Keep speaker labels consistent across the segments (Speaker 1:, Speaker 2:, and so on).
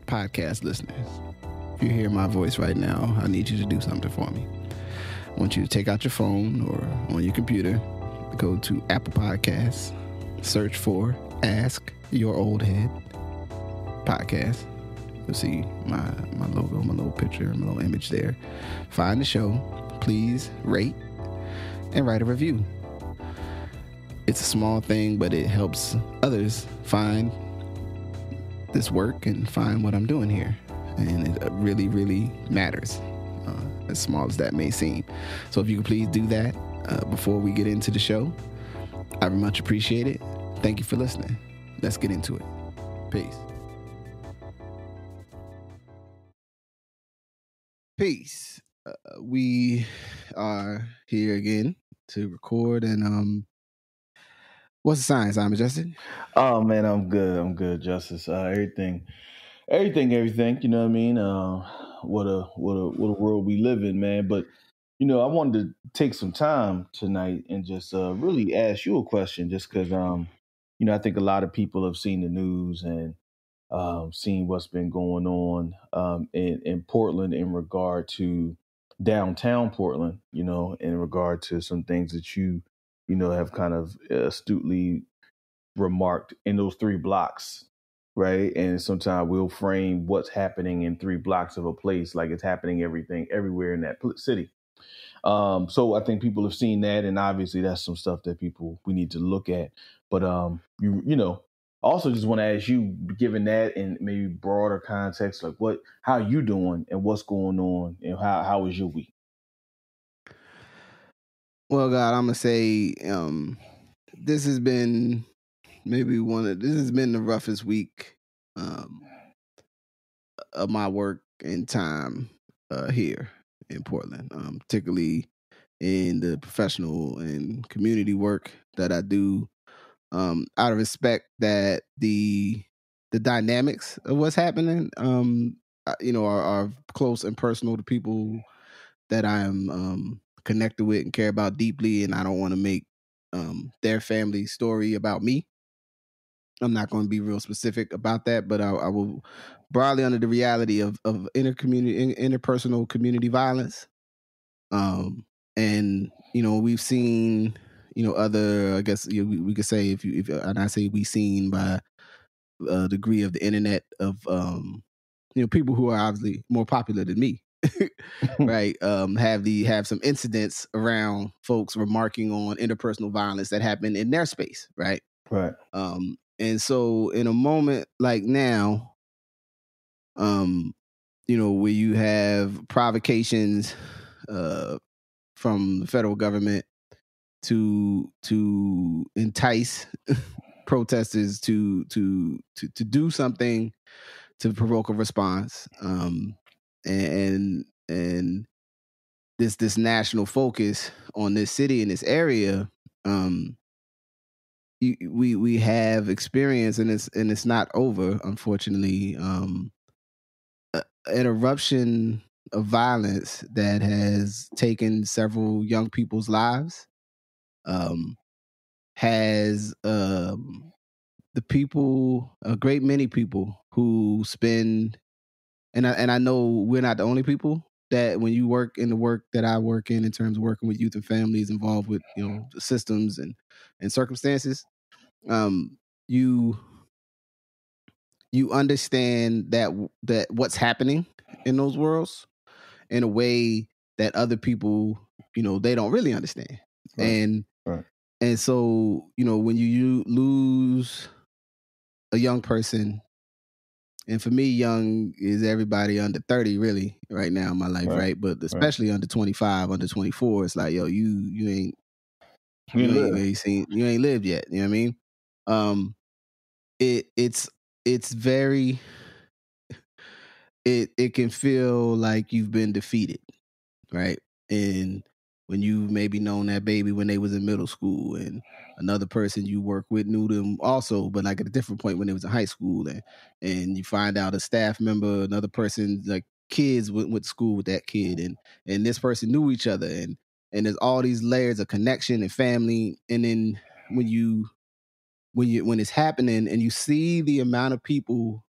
Speaker 1: podcast listeners, if you hear my voice right now, I need you to do something for me. I want you to take out your phone or on your computer, go to Apple Podcasts, search for Ask Your Oldhead Podcast. You'll see my logo, my little picture, my little image there. Find the show. Please rate and write a review. It's a small thing, but it helps others find this work and find what I'm doing here. And it really, really matters, as small as that may seem. So if you could please do that before we get into the show, I very much appreciate it. Thank you for listening. Let's get into it. Peace. Peace. We are here again to record and what's the sign, Simon Justin?
Speaker 2: Oh man, I'm good, Justice. Everything. You know what I mean? What a world we live in, man. But I wanted to take some time tonight and just really ask you a question, just because I think a lot of people have seen the news and seen what's been going on in Portland in regard to downtown Portland. In regard to some things that you have kind of astutely remarked in those 3 blocks, right? And sometimes we'll frame what's happening in 3 blocks of a place like it's happening everywhere in that city. So I think people have seen that, and obviously that's some stuff that we need to look at. But also just want to ask you, given that and maybe broader context, like how you doing and what's going on, and how was your week?
Speaker 1: Well, God, I'm gonna say this has been the roughest week of my work and time here in Portland, particularly in the professional and community work that I do. Out of respect that the dynamics of what's happening, are close and personal to people that I am connected with and care about deeply, and I don't want to make their family story about me. I'm not going to be real specific about that, but I will broadly under the reality of interpersonal community violence. And we've seen other, I guess we could say if and I say we've seen by a degree of the internet of people who are obviously more popular than me. Right, have some incidents around folks remarking on interpersonal violence that happen in their space, right? And so in a moment like now, where you have provocations from the federal government to entice protesters to do something to provoke a response, and this national focus on this city and this area, we have experienced, and it's not over, unfortunately, an eruption of violence that has taken several young people's lives, has the people, a great many people who spend, and I know we're not the only people that when you work in the work that I work in terms of working with youth and families involved with systems and circumstances, you understand that what's happening in those worlds in a way that other people they don't really understand. Right. And so when you lose a young person, and for me, young is everybody under 30 really right now in my life, right? But especially under 25, under 24, it's like, yo, you ain't lived yet. You know what I mean? It's very, it can feel like you've been defeated, right? And when you maybe known that baby when they was in middle school, and another person you work with knew them also, but like at a different point when they was in high school, and you find out a staff member, another person, like kids went to school with that kid, and this person knew each other, and there's all these layers of connection and family, and then when it's happening and you see the amount of people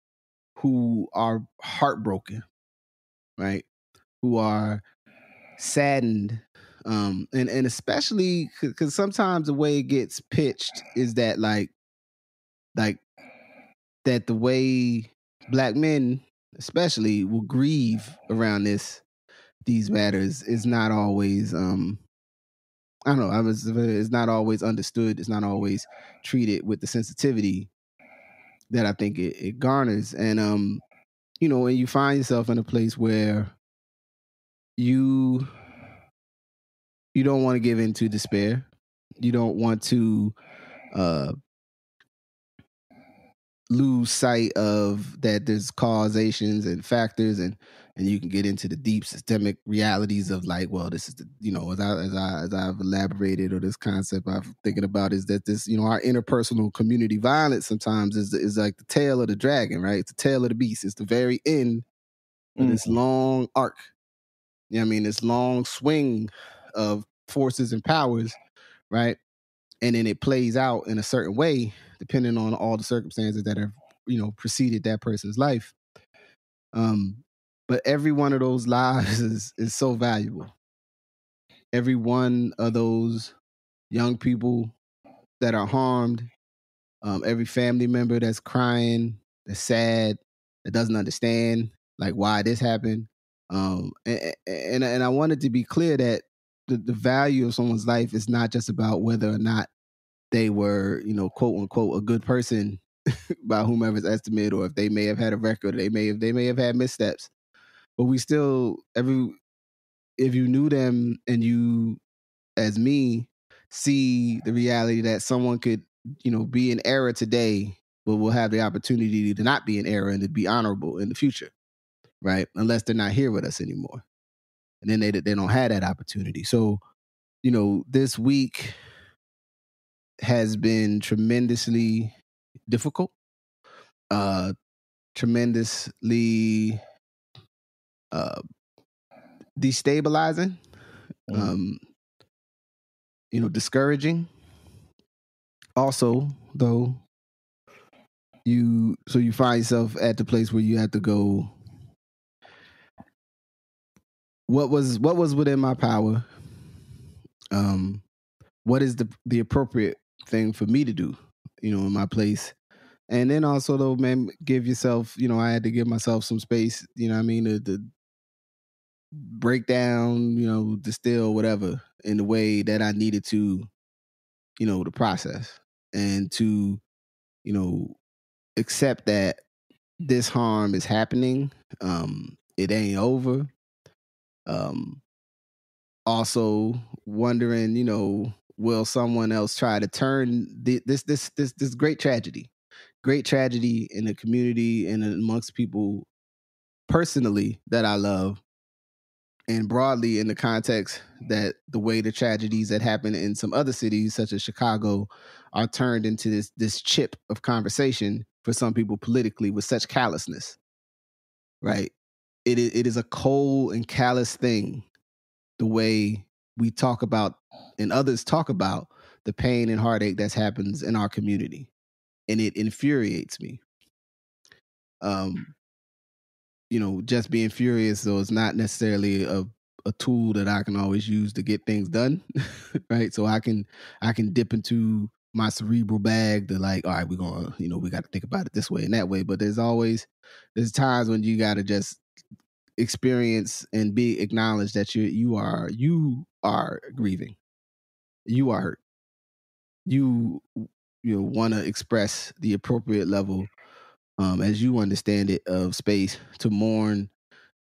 Speaker 1: who are heartbroken, right? Who are saddened, and especially because sometimes the way it gets pitched is that like that the way Black men especially will grieve around these matters is not always I don't know, it's not always understood, it's not always treated with the sensitivity that I think it garners. And you know, when you find yourself in a place where you don't want to give in to despair, you don't want to lose sight of that there's causations and factors, and you can get into the deep systemic realities of like, well, this is the, you know, as I've elaborated, or this concept I'm thinking about is that this, you know, our interpersonal community violence sometimes is like the tail of the dragon, right? It's the tail of the beast. It's the very end of this long arc. You know what I mean? This long swing of forces and powers, right? And then it plays out in a certain way, depending on all the circumstances that have, you know, preceded that person's life. But every one of those lives is so valuable. Every one of those young people that are harmed, every family member that's crying, that's sad, that doesn't understand like why this happened. And I wanted to be clear that the value of someone's life is not just about whether or not they were, you know, quote unquote, a good person by whomever's estimate, or if they may have had a record, they may have had missteps. But we still, if you knew them and you, as me, see the reality that someone could, you know, be in error today, but will have the opportunity to not be in error and to be honorable in the future, right? Unless they're not here with us anymore. And then they don't have that opportunity. So, you know, this week has been tremendously difficult, tremendously destabilizing, you know, discouraging. Also, though, you find yourself at the place where you have to go, what was within my power? What is the appropriate thing for me to do, you know, in my place? And then also, though, man, give yourself, you know, I had to give myself some space, you know what I mean, to break down, you know, distill whatever in the way that I needed to, you know, the process, and to, you know, accept that this harm is happening. It ain't over. Also wondering, you know, will someone else try to turn this great tragedy in the community and amongst people personally that I love, and broadly in the context that the way the tragedies that happen in some other cities, such as Chicago, are turned into this chip of conversation for some people politically with such callousness, right? It is a cold and callous thing, the way we talk about and others talk about the pain and heartache that happens in our community. And it infuriates me. You know, just being furious, though, is not necessarily a tool that I can always use to get things done, right? So I can dip into my cerebral bag to like, all right, we're gonna, you know, we got to think about it this way and that way. But there's times when you got to just experience and be acknowledged that you are grieving, you are hurt, you want to express the appropriate level, as you understand it, of space to mourn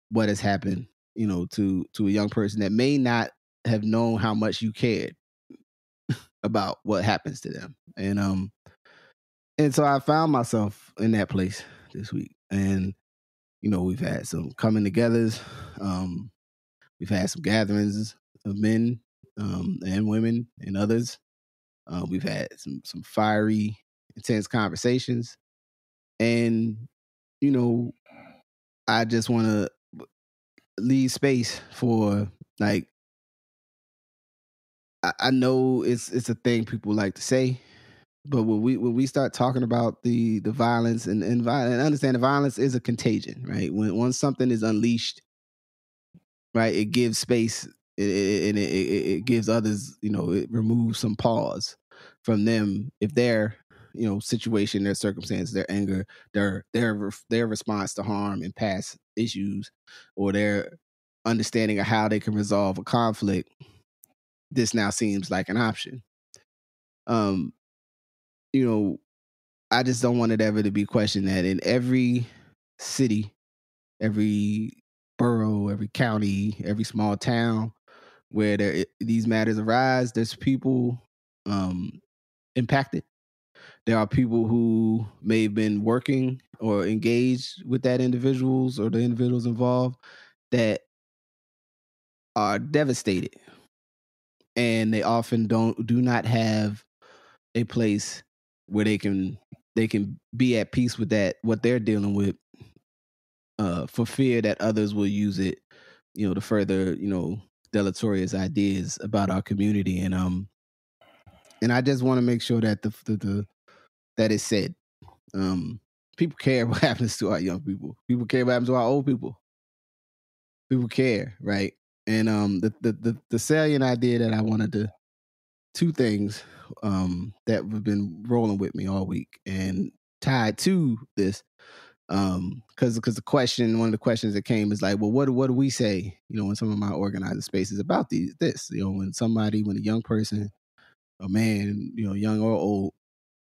Speaker 1: what has happened, you know, to a young person that may not have known how much you cared about what happens to them. And so I found myself in that place this week. And, you know, we've had some coming togethers. We've had some gatherings of men and women and others. We've had some fiery, intense conversations. And, you know, I just want to leave space for, like, I know it's a thing people like to say, But when we start talking about the violence and understand the violence is a contagion, right? Once something is unleashed, right, it gives space and it gives others, it removes some pause from them if their situation, their circumstance, their anger, their response to harm and past issues, or their understanding of how they can resolve a conflict. This now seems like an option. I just don't want it ever to be questioned that in every city, every borough, every county, every small town where these matters arise, there's people impacted. There are people who may have been working or engaged with that individuals or the individuals involved that are devastated, and they often do not have a place where they can be at peace with that, what they're dealing with, for fear that others will use it, to further, deleterious ideas about our community. And I just want to make sure that that is said. People care what happens to our young people. People care what happens to our old people. People care, right? And the salient idea that I wanted to, two things that have been rolling with me all week and tied to this, because the question, one of the questions that came is like, well, what do we say, in some of my organizer spaces about this, when a young person, a man, young or old,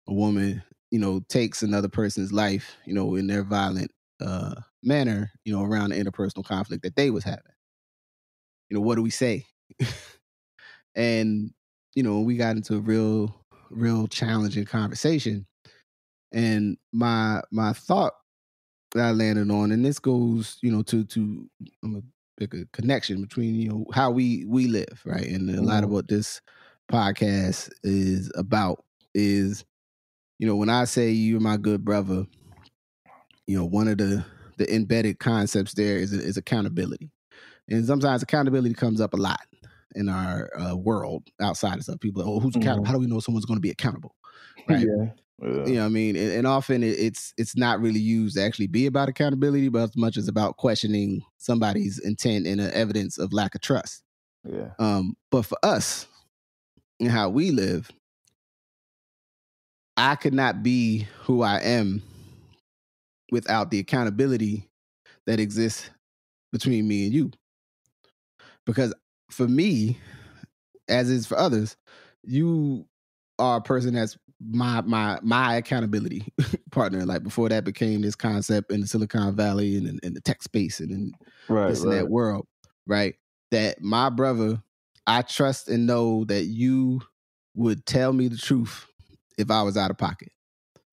Speaker 1: a woman, takes another person's life, in their violent manner, around the interpersonal conflict that they was having. What do we say? And, we got into a real challenging conversation. And my thought that I landed on, and this goes, to make a connection between, how we live, right? And a lot of what this podcast is about is, when I say you're my good brother, one of the embedded concepts there is accountability. And sometimes accountability comes up a lot in our world outside of stuff. People are, who's accountable? How do we know someone's going to be accountable? Right.
Speaker 2: Yeah.
Speaker 1: You know what I mean? And often it's not really used to actually be about accountability, but as much as about questioning somebody's intent and evidence of lack of trust.
Speaker 2: Yeah.
Speaker 1: But for us and how we live, I could not be who I am without the accountability that exists between me and you. Because for me, as is for others, you are a person that's my accountability partner. Like before that became this concept in the Silicon Valley and in the tech space and in this and that world, right? That my brother, I trust and know that you would tell me the truth if I was out of pocket.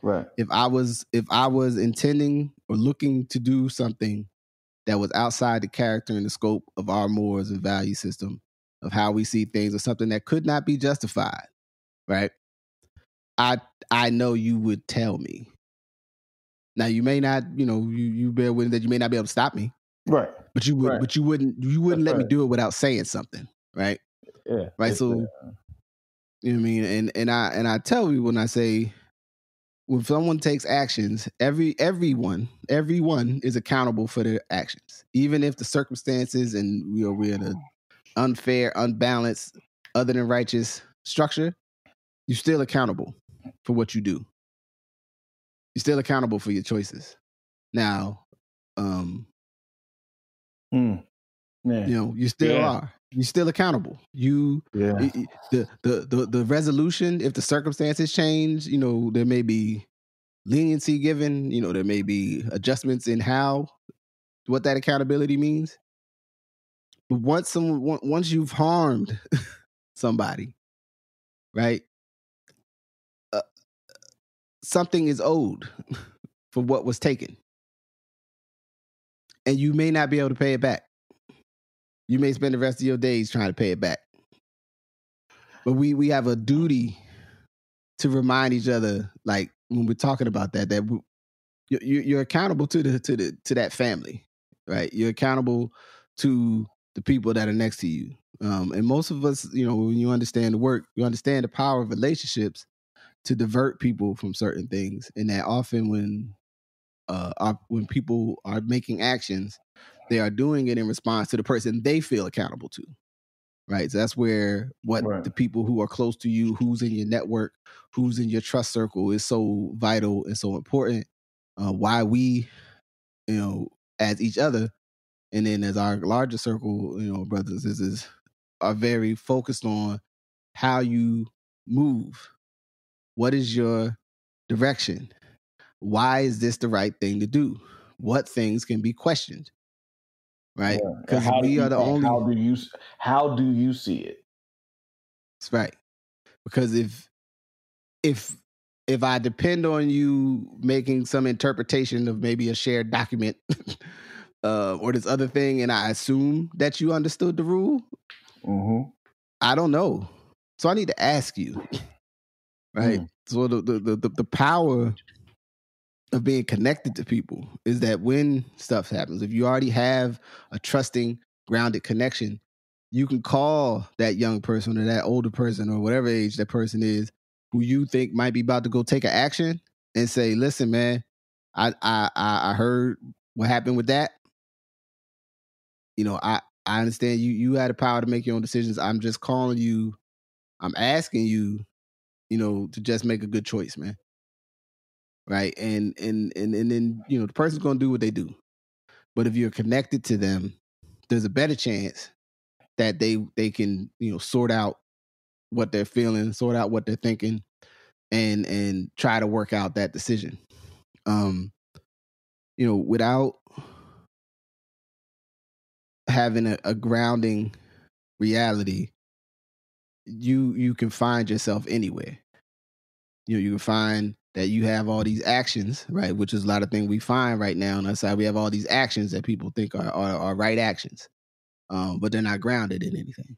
Speaker 2: Right.
Speaker 1: If I was intending or looking to do something that was outside the character and the scope of our morals and value system of how we see things, or something that could not be justified, right? I know you would tell me. Now you may not, you bear with it that you may not be able to stop me,
Speaker 2: right?
Speaker 1: But you would, but you wouldn't let me do it without saying something, right?
Speaker 2: Yeah,
Speaker 1: right. So, you know what I mean, and I tell you when I say, when someone takes actions, everyone is accountable for their actions, even if the circumstances and we're in an unfair, unbalanced, other than righteous structure. You're still accountable for what you do. You're still accountable for your choices. Now, you still are. You're still accountable. The resolution, if the circumstances change, there may be leniency given, there may be adjustments in what that accountability means. But once you've harmed somebody, right? Something is owed for what was taken. And you may not be able to pay it back. You may spend the rest of your days trying to pay it back. But we have a duty to remind each other, like when we're talking about that you're accountable to that family, right? You're accountable to the people that are next to you. And most of us, when you understand the work, you understand the power of relationships. to divert people from certain things, and that often when people are making actions, they are doing it in response to the person they feel accountable to. Right. So that's where the people who are close to you, who's in your network, who's in your trust circle is so vital and so important. Why we, as each other, and then as our larger circle, brothers, are very focused on how you move. What is your direction? Why is this the right thing to do? What things can be questioned? Right? Because we are the only.
Speaker 2: How do you see it?
Speaker 1: That's right. Because if I depend on you making some interpretation of maybe a shared document or this other thing, and I assume that you understood the rule, I don't know. So I need to ask you, right? So the power of being connected to people is that when stuff happens, if you already have a trusting, grounded connection, you can call that young person or that older person or whatever age that person is who you think might be about to go take an action and say, listen, I heard what happened with that. I understand you had the power to make your own decisions. I'm just calling you. I'm asking you, to just make a good choice, man. Right. And then, the person's going to do what they do. But if you're connected to them, there's a better chance that they can, sort out what they're feeling, sort out what they're thinking, and try to work out that decision. Without having a grounding reality, you can find yourself anywhere. You can find that you have all these actions, right? Which is a lot of things we find right now on our side. We have all these actions that people think are right actions, but they're not grounded in anything.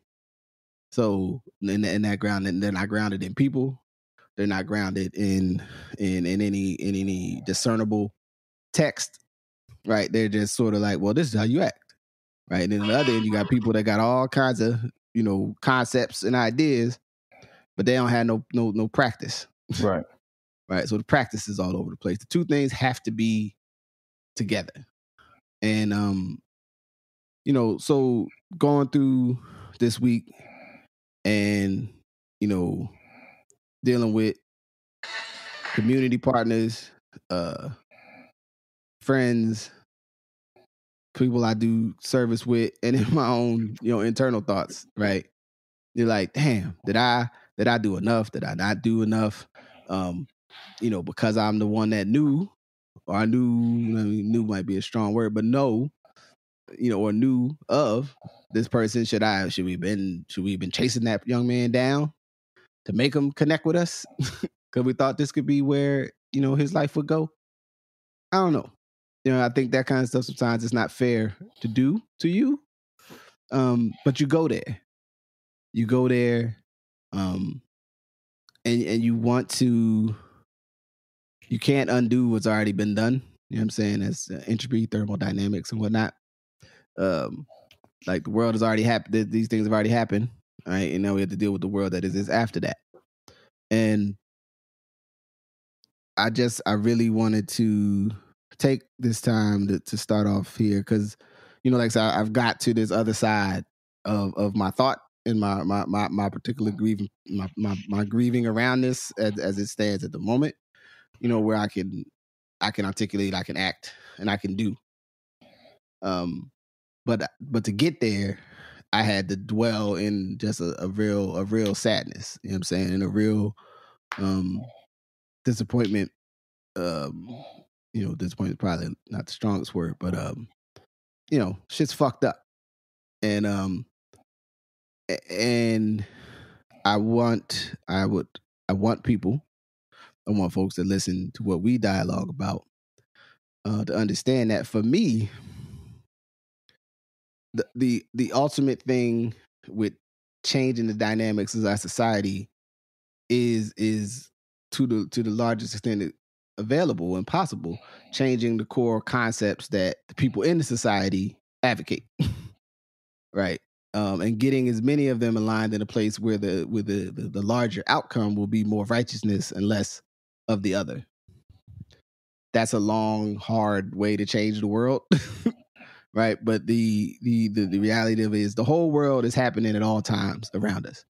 Speaker 1: So in that ground, they're not grounded in people. They're not grounded in any discernible text, right? They're just sort of like, well, this is how you act, right? And then on the other end, you got people that got all kinds of concepts and ideas, but they don't have no practice,
Speaker 2: right?
Speaker 1: Right. So the practice is all over the place. The two things have to be together, and so going through this week and dealing with community partners, friends, people I do service with, and in my own, internal thoughts, right? You're like, damn, did I do enough? Did I not do enough? Because I'm the one that knew, or I knew might be a strong word, but know, or knew of this person. Should we been chasing that young man down to make him connect with us? Because we thought this could be where, his life would go. I don't know. I think that kind of stuff sometimes is not fair to do to you. But you go there. And you want to, you can't undo what's already been done. You know what I'm saying? As entropy, thermodynamics and whatnot. Like the world has already happened. These things have already happened. Right. And now we have to deal with the world that is after that. And I really wanted to take this time to start off here because, like I said, I've got to this other side of my thought and my particular grieving, my grieving around this as it stands at the moment, where I can articulate, I can act, and I can do. But to get there, I had to dwell in just a real sadness, you know what I'm saying, and a real disappointment. Disappointment is probably not the strongest word, but shit's fucked up. And I want people, I want folks to listen to what we dialogue about, to understand that for me, the ultimate thing with changing the dynamics of our society is to the largest extent available and possible, changing the core concepts that the people in the society advocate. Right. and getting as many of them aligned in a place where the larger outcome will be more righteousness and less of the other. That's a long, hard way to change the world, right? But the reality of it is the whole world is happening at all times around us,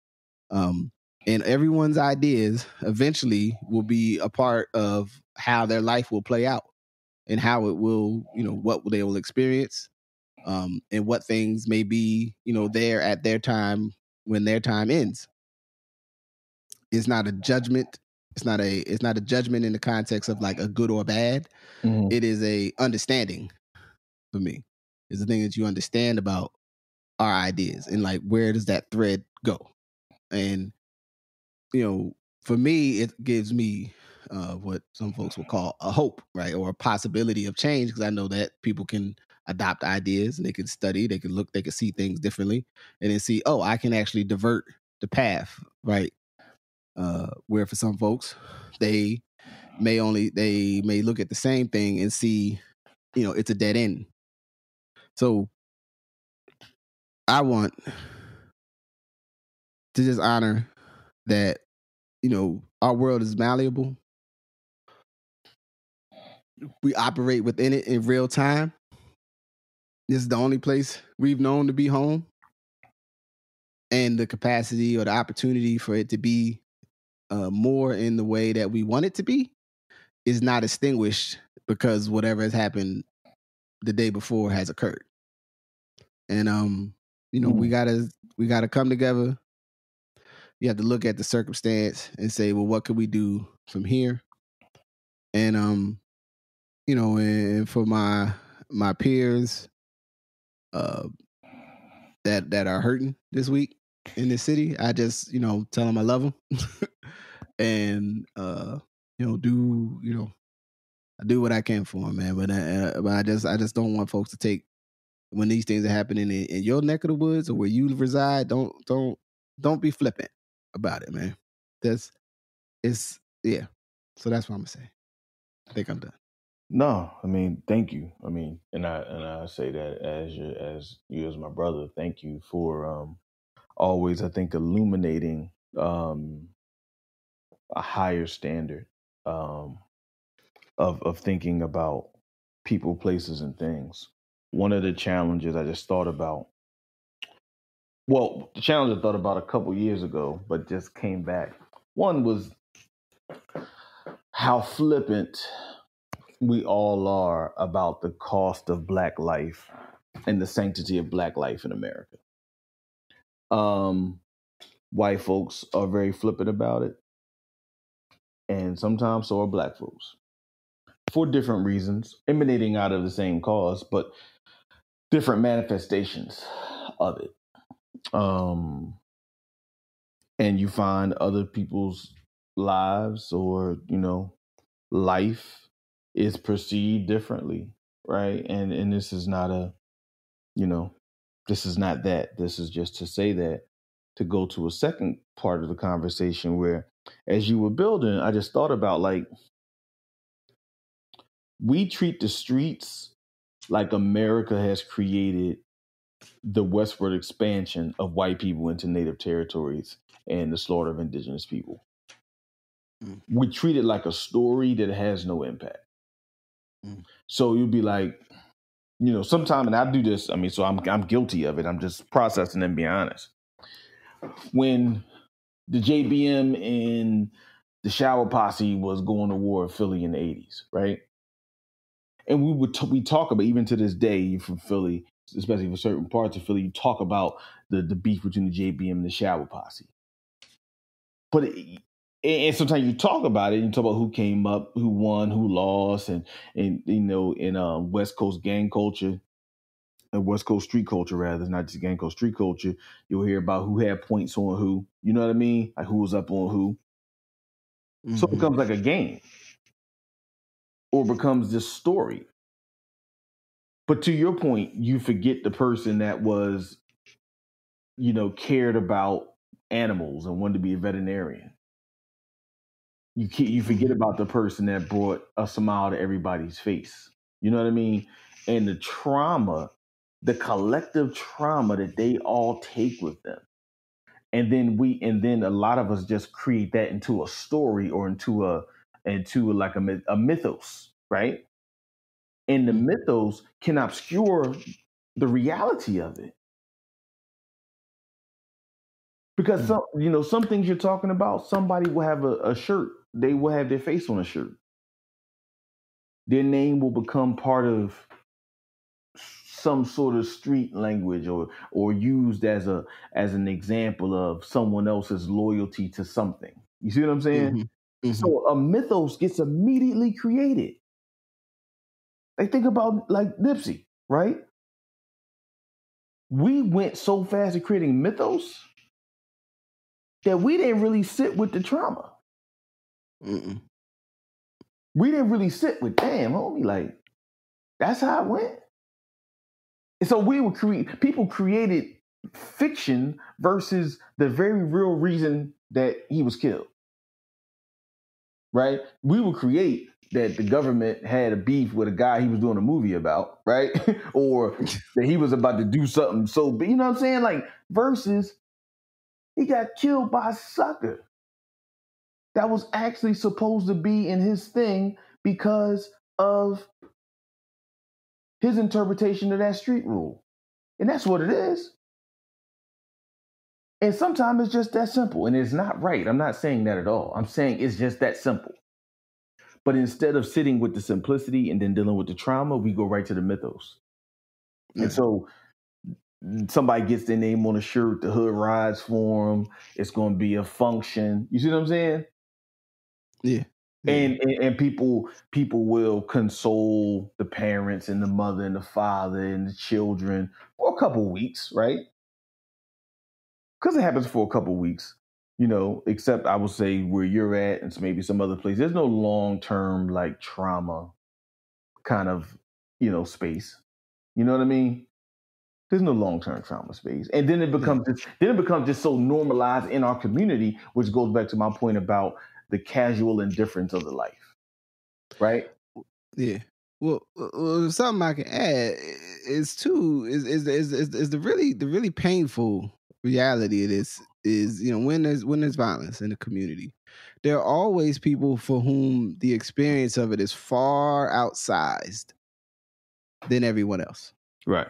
Speaker 1: and everyone's ideas eventually will be a part of how their life will play out and how it will, what they will experience, and what things may be, there at their time when their time ends. It's not a judgment. It's not a judgment in the context of like a good or bad.
Speaker 2: Mm-hmm.
Speaker 1: It is a understanding for me. It's the thing that you understand about our ideas and like where does that thread go? And for me, it gives me what some folks will call a hope, right, or a possibility of change, because I know that people can adopt ideas and they can study, they can look, they can see things differently, and then see, oh, I can actually divert the path, right? Where for some folks, they may look at the same thing and see, it's a dead end. So I want to just honor that, our world is malleable. We operate within it in real time. This is the only place we've known to be home. And the capacity or the opportunity for it to be more in the way that we want it to be is not extinguished because whatever has happened the day before has occurred. And we gotta come together. You have to look at the circumstance and say, well, what could we do from here? And and for my peers that are hurting this week in this city, I just tell them I love them, and I do what I can for them, man. But I just don't want folks to take, when these things are happening in your neck of the woods or where you reside, don't be flippant about it, man. Yeah. So that's what I'm gonna say. I think I'm done.
Speaker 2: No, I mean, thank you. I mean, and I say that as you as my brother, thank you for always, I think, illuminating a higher standard of thinking about people, places, and things. One of the challenges I just thought about, well, the challenge I thought about a couple years ago, but just came back. One was how flippant we all are about the cost of Black life and the sanctity of Black life in America. White folks are very flippant about it, and sometimes so are Black folks, for different reasons, emanating out of the same cause, but different manifestations of it. And you find other people's lives or, life is perceived differently, right? And this is not this is not that. This is just to say that, to go to a second part of the conversation where, as you were building, I just thought about, like, we treat the streets like America has created the westward expansion of white people into native territories and the slaughter of indigenous people. We treat it like a story that has no impact. So you'd be like, sometime, and I do this, I mean, so I'm guilty of it. I'm just processing and being honest. When the JBM and the Shower Posse was going to war in Philly in the 80s, right? And we talk about, even to this day, from Philly, especially for certain parts of Philly, you talk about the beef between the JBM and the Shower Posse. But and sometimes you talk about it, and you talk about who came up, who won, who lost, and in West Coast gang culture, West Coast street culture, rather, not just gang culture, street culture, you'll hear about who had points on who. You know what I mean? Like who was up on who. Mm-hmm. So it becomes like a game, or becomes this story. But to your point, you forget the person that was, cared about animals and wanted to be a veterinarian. You forget about the person that brought a smile to everybody's face. You know what I mean? And the trauma the collective trauma that they all take with them. And then a lot of us just create that into a story or into like a mythos, right? And the mythos can obscure the reality of it. Because some things you're talking about, somebody will have a shirt, they will have their face on a shirt. Their name will become part of some sort of street language or used as an example of someone else's loyalty to something. You see what I'm saying? Mm-hmm. Mm-hmm. So a mythos gets immediately created. Like think about like Nipsey, right? We went so fast at creating mythos that we didn't really sit with the trauma. Mm-mm. We didn't really sit with, damn, homie, like, that's how it went. And so people created fiction versus the very real reason that he was killed. Right? We would create that the government had a beef with a guy he was doing a movie about, right? Or that he was about to do something so big, you know what I'm saying? Like, versus he got killed by a sucker that was actually supposed to be in his thing because of his interpretation of that street rule. And that's what it is. And sometimes it's just that simple. And it's not right. I'm not saying that at all. I'm saying it's just that simple. But instead of sitting with the simplicity and then dealing with the trauma, we go right to the mythos. Mm. And so somebody gets their name on a shirt, the hood rides for them. It's going to be a function. You see what I'm saying?
Speaker 1: Yeah.
Speaker 2: And people will console the parents and the mother and the father and the children for a couple weeks, right? Because it happens for a couple weeks, except I would say where you're at and maybe some other place. There's no long-term like trauma kind of, space. You know what I mean? There's no long-term trauma space. And then it becomes just so normalized in our community, which goes back to my point about the casual indifference of the life. Right?
Speaker 1: Yeah. Well, something I can add is the really painful reality of this is, when there's violence in the community, there are always people for whom the experience of it is far outsized than everyone else.
Speaker 2: Right.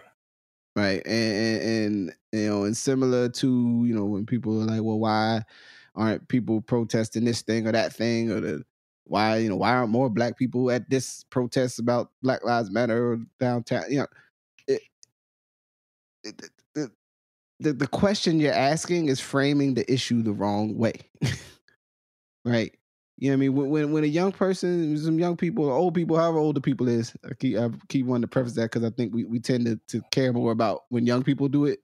Speaker 1: Right. And and similar to, when people are like, well, why aren't people protesting this thing or that thing, or why aren't more black people at this protest about Black Lives Matter or downtown? The question you're asking is framing the issue the wrong way. Right? You know what I mean? When a young person, some young people, or old people, however old the people is, I keep wanting to preface that because I think we tend to care more about when young people do it.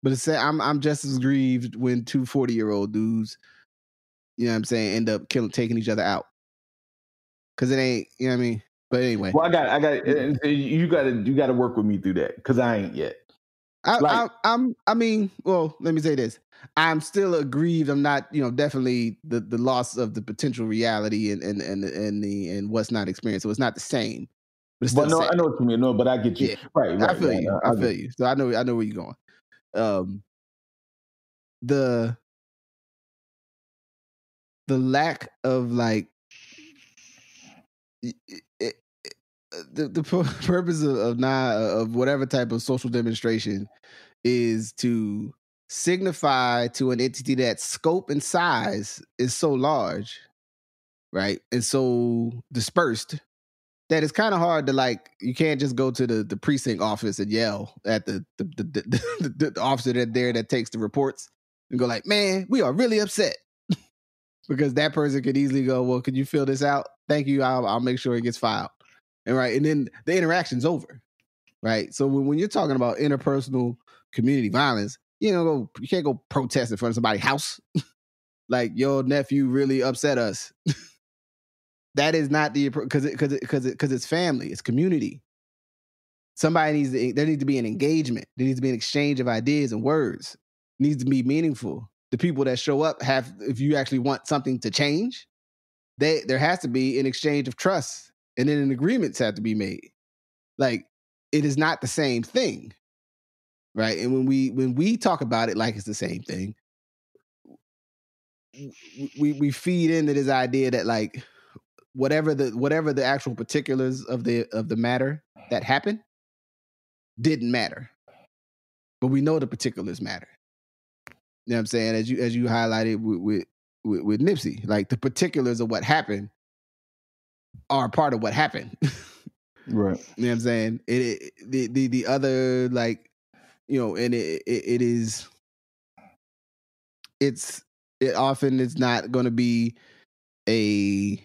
Speaker 1: But I'm just as grieved when 2 40-year-old dudes, end up taking each other out. Because it ain't, you know what I mean? But anyway.
Speaker 2: Well, you got to work with me through that because I ain't yet.
Speaker 1: Let me say this. I'm still aggrieved. I'm not, definitely the loss of the potential reality and what's not experienced. So it's not the same. But
Speaker 2: I know what you mean. No, but I get you. Yeah. Right.
Speaker 1: I feel you. I feel you. So I know where you're going. The lack of like the purpose of whatever type of social demonstration is to signify to an entity that scope and size is so large, right, and so dispersed that it's kind of hard to like. You can't just go to the precinct office and yell at the officer that takes the reports and go like, "Man, we are really upset," because that person could easily go, "Well, could you fill this out? Thank you. I'll make sure it gets filed." And right, and then the interaction's over, right? So when you're talking about interpersonal community violence, you can't go protest in front of somebody's house. Like, your nephew really upset us. That is not because it's family, it's community. There needs to be an engagement. There needs to be an exchange of ideas and words. It needs to be meaningful. The people that show up if you actually want something to change, there has to be an exchange of trust, and then an agreements have to be made. Like, it is not the same thing. right? And when we talk about it like it's the same thing, we feed into this idea that like whatever the actual particulars of the matter that happened didn't matter, but we know the particulars matter. You know what I'm saying? As you highlighted with Nipsey, like the particulars of what happened are part of what happened.
Speaker 2: Right.
Speaker 1: You know what I'm saying? The other, like, you know, and it often it's not going to be a,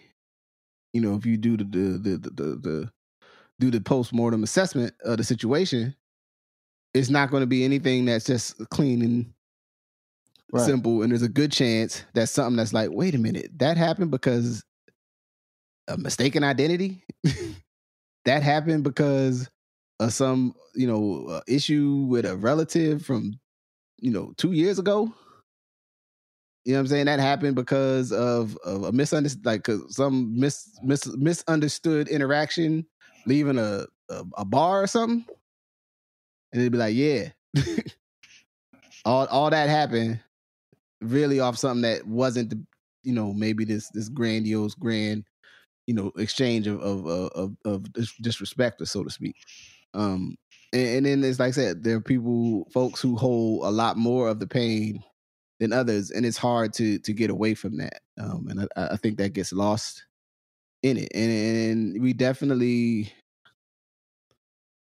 Speaker 1: you know, if you do the post-mortem assessment of the situation, it's not going to be anything that's just clean and simple. And there's a good chance that's something that's like, wait a minute, that happened because a mistaken identity. That happened because of some, you know, issue with a relative from, you know, 2 years ago. You know what I'm saying? That happened because of a misunderstood, like some misunderstood interaction, leaving a bar or something. And it'd be like, yeah, all that happened really off something that wasn't the, you know, maybe this grandiose, you know, exchange of disrespect, or so to speak. And then it's like I said, there are folks who hold a lot more of the pain than others, and it's hard to get away from that. And I think that gets lost in it. And we definitely,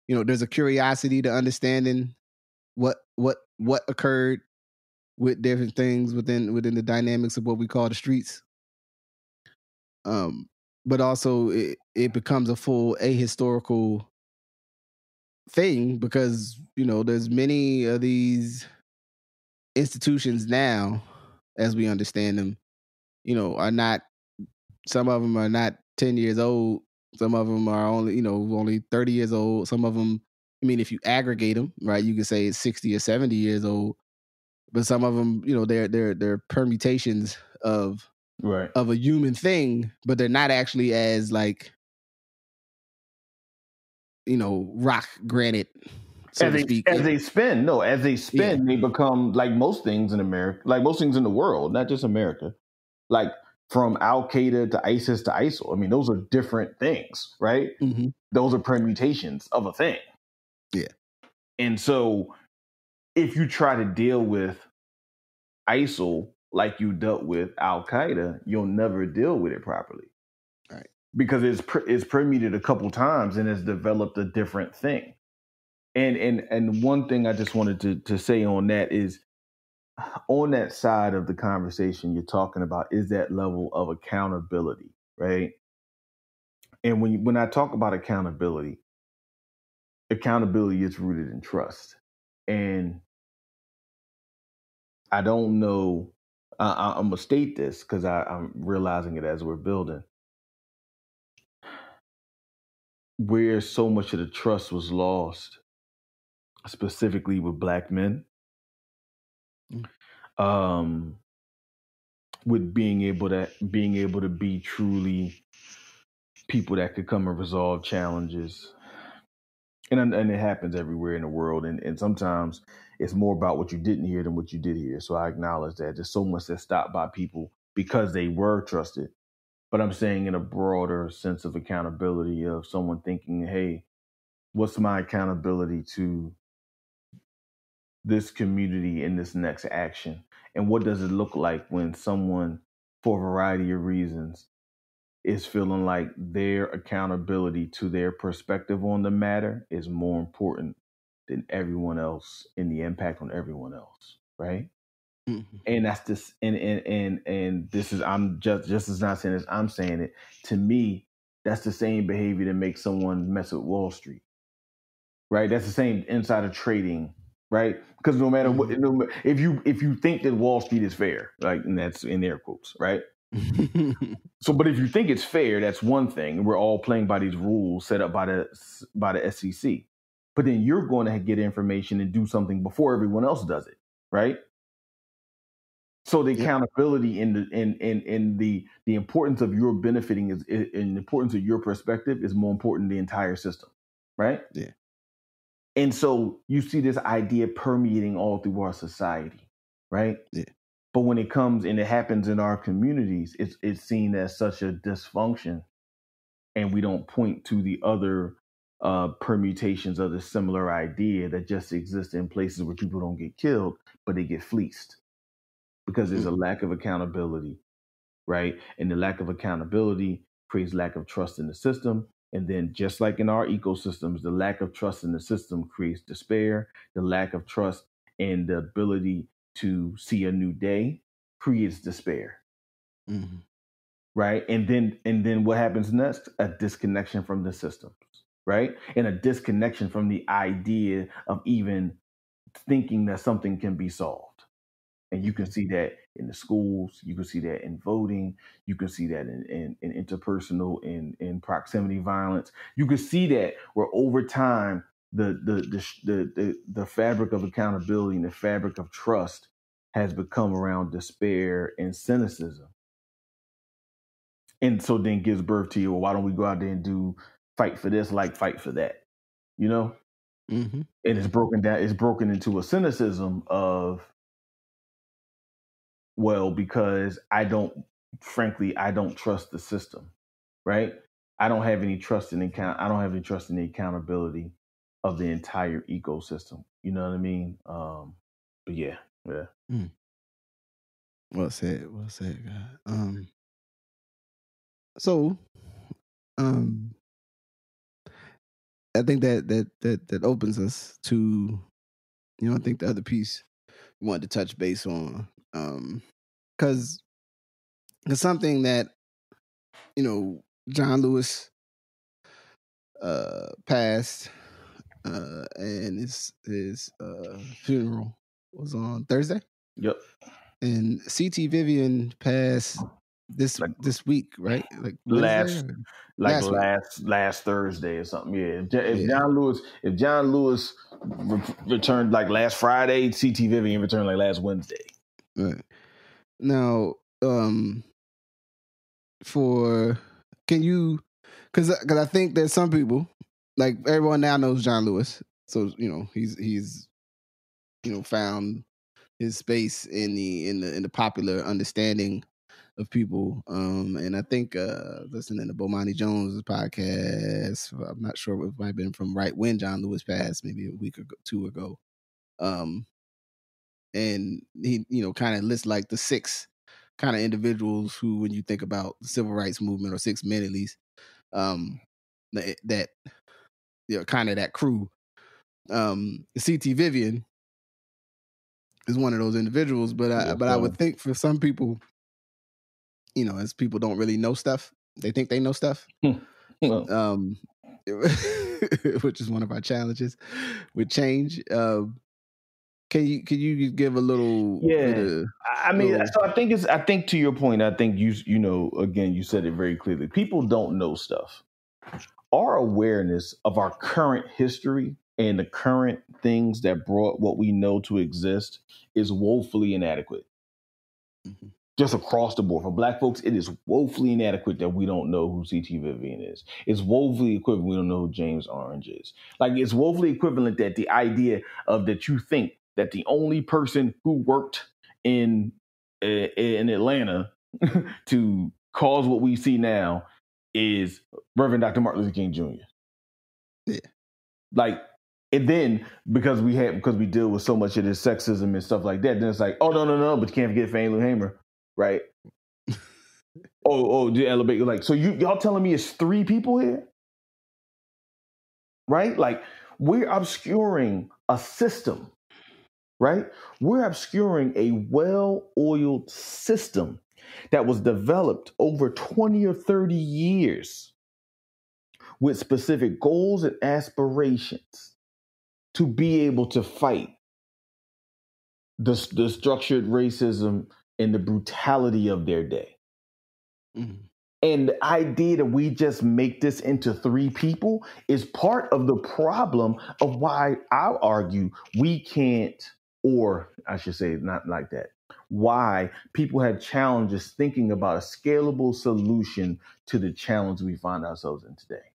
Speaker 1: you know, there's a curiosity to understanding what occurred with different things within the dynamics of what we call the streets. But also it becomes a full ahistorical thing because, you know, there's many of these institutions now, as we understand them, you know, some of them are not 10 years old. Some of them are only 30 years old. Some of them, I mean, if you aggregate them, right, you could say it's 60 or 70 years old. But some of them, you know, they're permutations of a human thing, but they're not actually as, like, you know, rock granite, so to speak.
Speaker 2: As they spin, they become like most things in America, like most things in the world, not just America. Like from Al Qaeda to ISIS to ISIL. I mean, those are different things, right?
Speaker 1: Mm-hmm.
Speaker 2: Those are permutations of a thing.
Speaker 1: Yeah.
Speaker 2: And so if you try to deal with ISIL like you dealt with Al Qaeda, you'll never deal with it properly.
Speaker 1: Right.
Speaker 2: Because it's permuted a couple times and has developed a different thing. And one thing I just wanted to say on that is, on that side of the conversation you're talking about is that level of accountability, right? And when I talk about accountability is rooted in trust. And I don't know, I'm going to state this because I'm realizing it as we're building, where so much of the trust was lost, specifically with Black men, with being able to be truly people that could come and resolve challenges. And it happens everywhere in the world. And sometimes it's more about what you didn't hear than what you did hear. So I acknowledge that. There's so much that's stopped by people because they were trusted. But I'm saying in a broader sense of accountability, of someone thinking, hey, what's my accountability to this community in this next action? And what does it look like when someone, for a variety of reasons, is feeling like their accountability to their perspective on the matter is more important than everyone else and the impact on everyone else, right? Mm-hmm. And that's this, and this is, I'm just as not saying this, I'm saying it. To me, that's the same behavior that makes someone mess with Wall Street, right? That's the same insider trading, right? Because no matter what, if you think that Wall Street is fair, like, and that's in air quotes, right? So, but if you think it's fair, that's one thing. We're all playing by these rules set up by the SEC. But then you're going to get information and do something before everyone else does it, right? So the accountability and the importance of your benefiting and the importance of your perspective is more important than the entire system, right?
Speaker 1: Yeah.
Speaker 2: And so you see this idea permeating all through our society, right?
Speaker 1: Yeah.
Speaker 2: But when it comes and it happens in our communities, it's seen as such a dysfunction, and we don't point to the other permutations of the similar idea that just exist in places where people don't get killed, but they get fleeced because there's a lack of accountability, right? And the lack of accountability creates lack of trust in the system. And then just like in our ecosystems, the lack of trust in the system creates despair. The lack of trust and the ability to see a new day creates despair.
Speaker 1: Mm-hmm.
Speaker 2: Right. And then what happens next? A disconnection from the systems, right? And a disconnection from the idea of even thinking that something can be solved. And you can see that in the schools, you can see that in voting, you can see that in interpersonal, in proximity violence. You can see that where over time the fabric of accountability and the fabric of trust has become around despair and cynicism. And so then gives birth to, well, why don't we go out there and do fight for this, like fight for that, you know?
Speaker 1: Mm-hmm.
Speaker 2: And it's broken down, it's broken into a cynicism of, well, because I don't trust the system, right? I don't have any trust in the accountability of the entire ecosystem. You know what I mean? But yeah.
Speaker 1: Mm. Well said, God. So, I think that opens us to, I think the other piece we wanted to touch base on, because it's something that, John Lewis passed, and his funeral was on Thursday.
Speaker 2: Yep.
Speaker 1: And CT Vivian passed this week, right? Like
Speaker 2: last Thursday or something. Yeah. If John Lewis returned like last Friday, CT Vivian returned like last Wednesday.
Speaker 1: Right. Now, because I think that some people, like everyone now knows John Lewis, so he's found his space in the popular understanding of people, and I think listening to Bomani Jones' podcast, I'm not sure if it might have been from right when John Lewis passed, maybe a week or two ago, and he kind of lists like the 6 kind of individuals who, when you think about the civil rights movement, or 6 men at least, that kind of that crew. CT Vivian is one of those individuals, but I would think for some people, as people don't really know stuff, they think they know stuff. Which is one of our challenges with change. Can you give a little?
Speaker 2: Yeah, so I think to your point, I think again, you said it very clearly. People don't know stuff. Our awareness of our current history and the current things that brought what we know to exist is woefully inadequate. Mm-hmm. Just across the board. For Black folks, it is woefully inadequate that we don't know who CT Vivian is. It's woefully equivalent we don't know who James Orange is. Like, it's woefully equivalent that the idea of that you think that the only person who worked in Atlanta to cause what we see now is Reverend Dr. Martin Luther King Jr.
Speaker 1: Yeah. Like,
Speaker 2: and then because we deal with so much of this sexism and stuff like that, then it's like, oh no, but you can't forget Fannie Lou Hamer, right? Elevate. Like, so y'all telling me it's 3 people here, right? Like, we're obscuring a system, right? We're obscuring a well-oiled system that was developed over 20 or 30 years with specific goals and aspirations to be able to fight the structured racism and the brutality of their day. Mm-hmm. And the idea that we just make this into 3 people is part of the problem of why I'll argue we can't, or I should say not like that, why people have challenges thinking about a scalable solution to the challenge we find ourselves in today.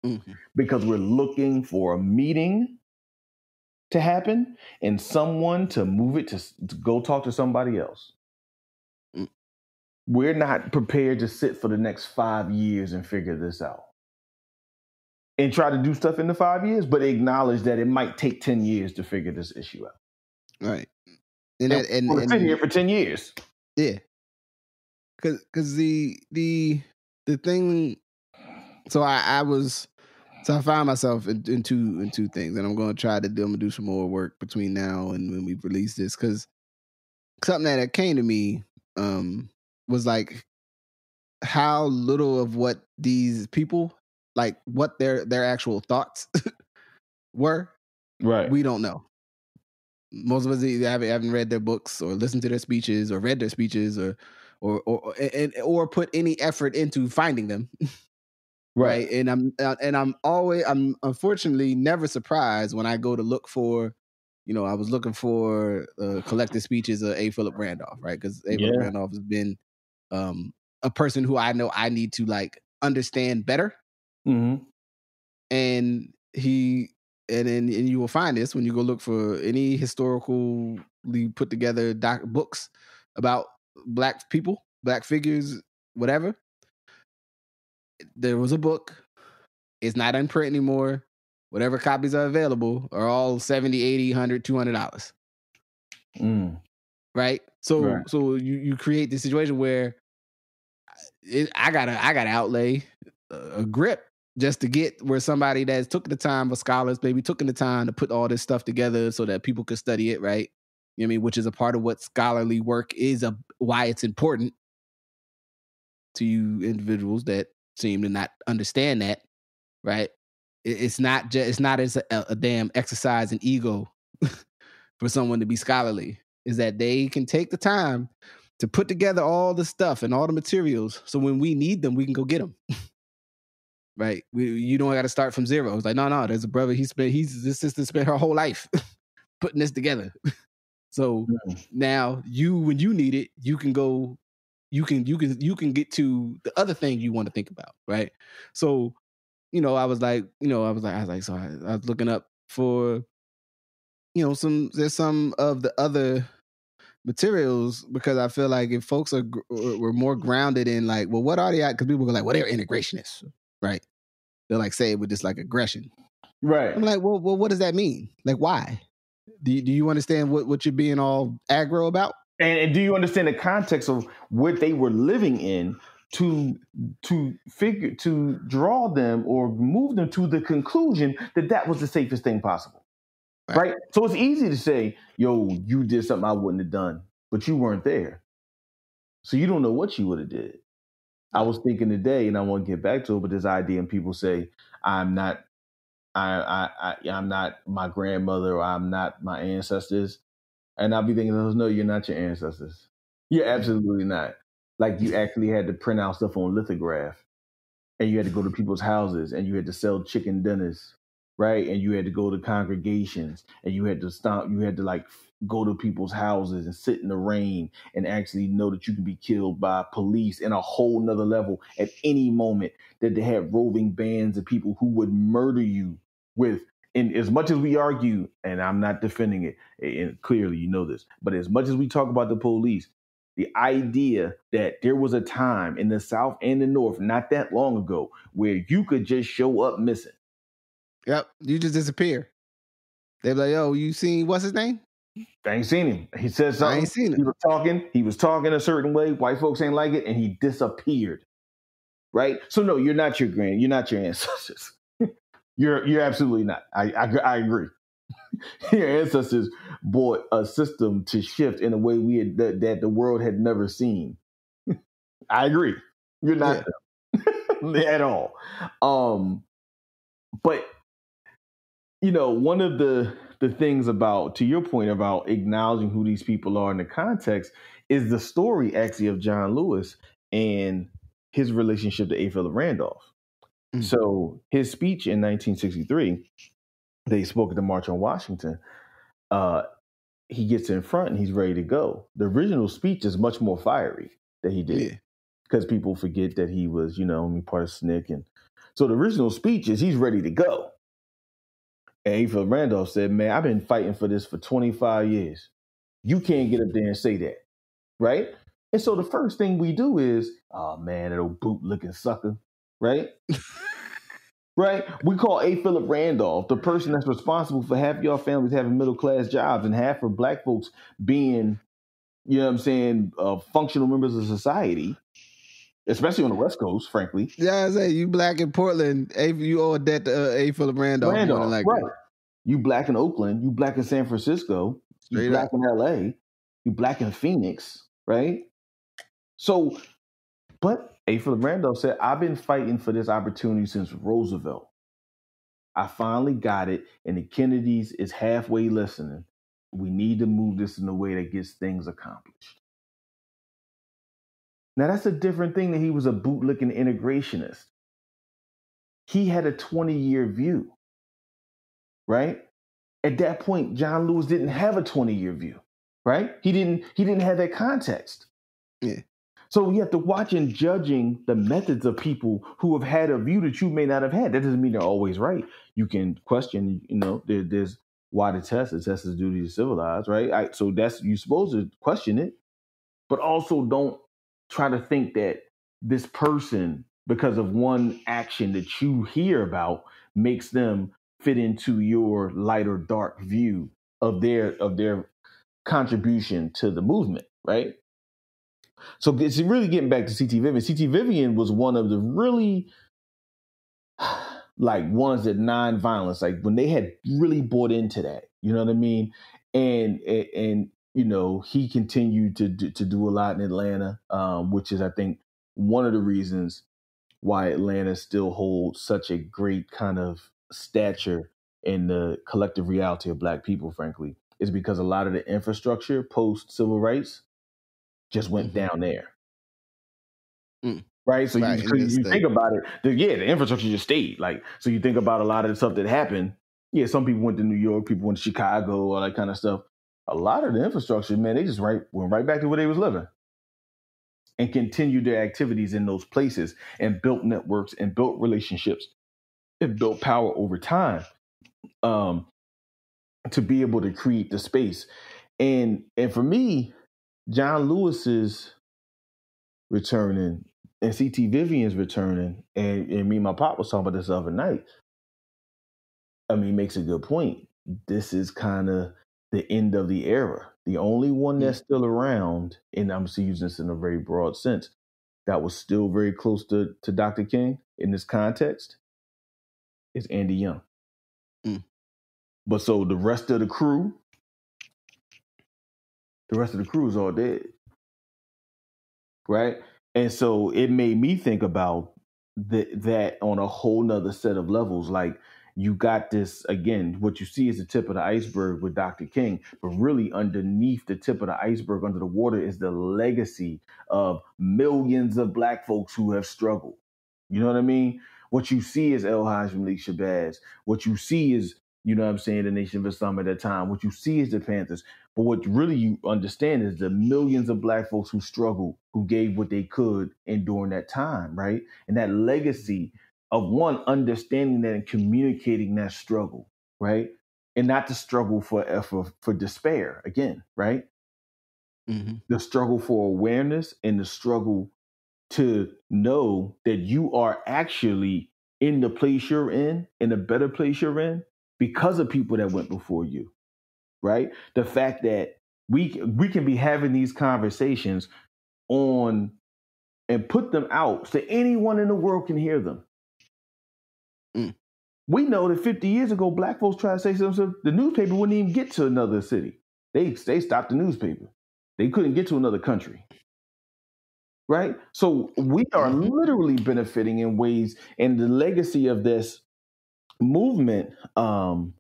Speaker 2: Mm-hmm. Because we're looking for a meeting to happen and someone to move it to go talk to somebody else. We're not prepared to sit for the next 5 years and figure this out and try to do stuff in the 5 years, but acknowledge that it might take 10 years to figure this issue out.
Speaker 1: Right.
Speaker 2: And we're sitting here for 10 years.
Speaker 1: Yeah. Cause the thing, so I found myself in two things, and I'm going to do some more work between now and when we release this. Cause something that came to me, was like how little of what these people, like what their actual thoughts were,
Speaker 2: right?
Speaker 1: We don't know. Most of us either haven't read their books or listened to their speeches or read their speeches or put any effort into finding them. Right. And I'm unfortunately never surprised when I go to look for, I was looking for collected speeches of A. Philip Randolph, right? Because A. Philip Randolph has been a person who I know I need to like understand better.
Speaker 2: Mm-hmm.
Speaker 1: And and you will find this when you go look for any historically put together books about Black people, Black figures, whatever. There was a book. It's not in print anymore. Whatever copies are available are all $70, $80, $100, $200. Right? So you create this situation where I gotta outlay a grip just to get where somebody that's took the time, scholars maybe took the time to put all this stuff together so that people could study it, right? You know what I mean? Which is a part of what scholarly work is, why it's important to you individuals that seem to not understand that, right? It's not as a damn exercise in ego for someone to be scholarly. Is that they can take the time to put together all the stuff and all the materials, so when we need them, we can go get them. Right? You don't got to start from zero. It's like, no. There's a brother. His sister spent her whole life putting this together. So now when you need it, you can go. You can get to the other thing you want to think about, right? So, I was looking up for, there's some of the other materials, because I feel like if folks were more grounded in like, well, what are they at? Because people go like, well, they're integrationists, right? They'll like say it with this like aggression,
Speaker 2: right?
Speaker 1: I'm like, well, what does that mean? Like, why? Do you understand what you're being all aggro about?
Speaker 2: And do you understand the context of what they were living in to draw them or move them to the conclusion that was the safest thing possible, right? So it's easy to say, yo, you did something I wouldn't have done, but you weren't there, so you don't know what you would have did. I was thinking today, and I want to get back to it, but this idea, and people say, I'm not my grandmother, or I'm not my ancestors. And I'll be thinking, no, you're not your ancestors. You're absolutely not. Like, you actually had to print out stuff on lithograph, and you had to go to people's houses, and you had to sell chicken dinners, right? And you had to go to congregations, and you had to like go to people's houses and sit in the rain and actually know that you can be killed by police in a whole nother level at any moment, that they had roving bands of people who would murder you with. And as much as we argue, and I'm not defending it, and clearly you know this, but as much as we talk about the police, the idea that there was a time in the South and the North not that long ago where you could just show up missing.
Speaker 1: Yep, you just disappear. They're like, yo, you seen what's his name?
Speaker 2: I ain't seen him. He said something.
Speaker 1: I ain't seen him.
Speaker 2: He was talking a certain way. White folks ain't like it, and he disappeared. Right? So no, you're not your ancestors. You're absolutely not. I agree. Your ancestors brought a system to shift in a way that the world had never seen. I agree. You're not them at all. But one of the things about, to your point about acknowledging who these people are in the context, is the story actually of John Lewis and his relationship to A. Philip Randolph. Mm-hmm. So his speech in 1963, they spoke at the March on Washington. He gets in front and he's ready to go. The original speech is much more fiery that he did, because people forget that he was, part of SNCC. And so the original speech is he's ready to go. And A. Philip Randolph said, man, I've been fighting for this for 25 years. You can't get up there and say that, right? And so the first thing we do is, oh man, that old boot-looking sucker, right? Right? We call A. Philip Randolph the person that's responsible for half your families having middle-class jobs and half of black folks being, you know what I'm saying, functional members of society, especially on the West Coast, frankly.
Speaker 1: Yeah, I say you black in Portland, you owe a debt to A. Philip Randolph.
Speaker 2: Right. You black in Oakland, you black in San Francisco, you
Speaker 1: Straight
Speaker 2: black
Speaker 1: up.
Speaker 2: in LA, you black in Phoenix, right? So, but A. Philip Randolph said, I've been fighting for this opportunity since Roosevelt. I finally got it, and the Kennedys is halfway listening. We need to move this in a way that gets things accomplished. Now, that's a different thing that he was a bootlicking integrationist. He had a 20-year view, right? At that point, John Lewis didn't have a 20-year view, right? He didn't have that context.
Speaker 1: Yeah.
Speaker 2: So you have to watch in judging the methods of people who have had a view that you may not have had. That doesn't mean they're always right. You can question, there's why the test is duty to civilize, right? So that's, you're supposed to question it, but also don't try to think that this person, because of one action that you hear about, makes them fit into your light or dark view of their contribution to the movement, right? So it's really getting back to C.T. Vivian. C.T. Vivian was one of the really like ones that non-violence, like when they had really bought into that, you know what I mean? And he continued to do a lot in Atlanta, which is, I think, one of the reasons why Atlanta still holds such a great kind of stature in the collective reality of Black people, frankly, is because a lot of the infrastructure post civil rights just went down there. Right. So you think about it, the infrastructure just stayed. Like, so you think about a lot of the stuff that happened. Yeah, some people went to New York, people went to Chicago, all that kind of stuff. A lot of the infrastructure, man, they just went right back to where they was living and continued their activities in those places and built networks and built relationships and built power over time to be able to create the space. And for me, John Lewis's returning and C.T. Vivian's returning, and me and my pop was talking about this the other night. I mean, makes a good point. This is kind of the end of the era. The only one that's still around, and I'm using this in a very broad sense, that was still very close to Dr. King in this context is Andy Young. But so the rest of the crew is all dead. Right? And so it made me think about that on a whole nother set of levels. Like, you got this, again, what you see is the tip of the iceberg with Dr. King, but really underneath the tip of the iceberg, under the water, is the legacy of millions of Black folks who have struggled. You know what I mean? What you see is El Haj Malik Shabazz. What you see is, you know what I'm saying, the Nation of Islam at that time. What you see is the Panthers. But what really you understand is the millions of Black folks who struggled, who gave what they could during that time, right? And that legacy of one, understanding that and communicating that struggle, right? And not the struggle for despair, again, right? The struggle for awareness and the struggle to know that you are actually in the place you're in a better place you're in, because of people that went before you, right? The fact that we can be having these conversations on and put them out so anyone in the world can hear them. We know that 50 years ago, Black folks tried to say something, the newspaper wouldn't even get to another city. They stopped the newspaper. They couldn't get to another country. Right? So we are literally benefiting in ways, and the legacy of this movement, and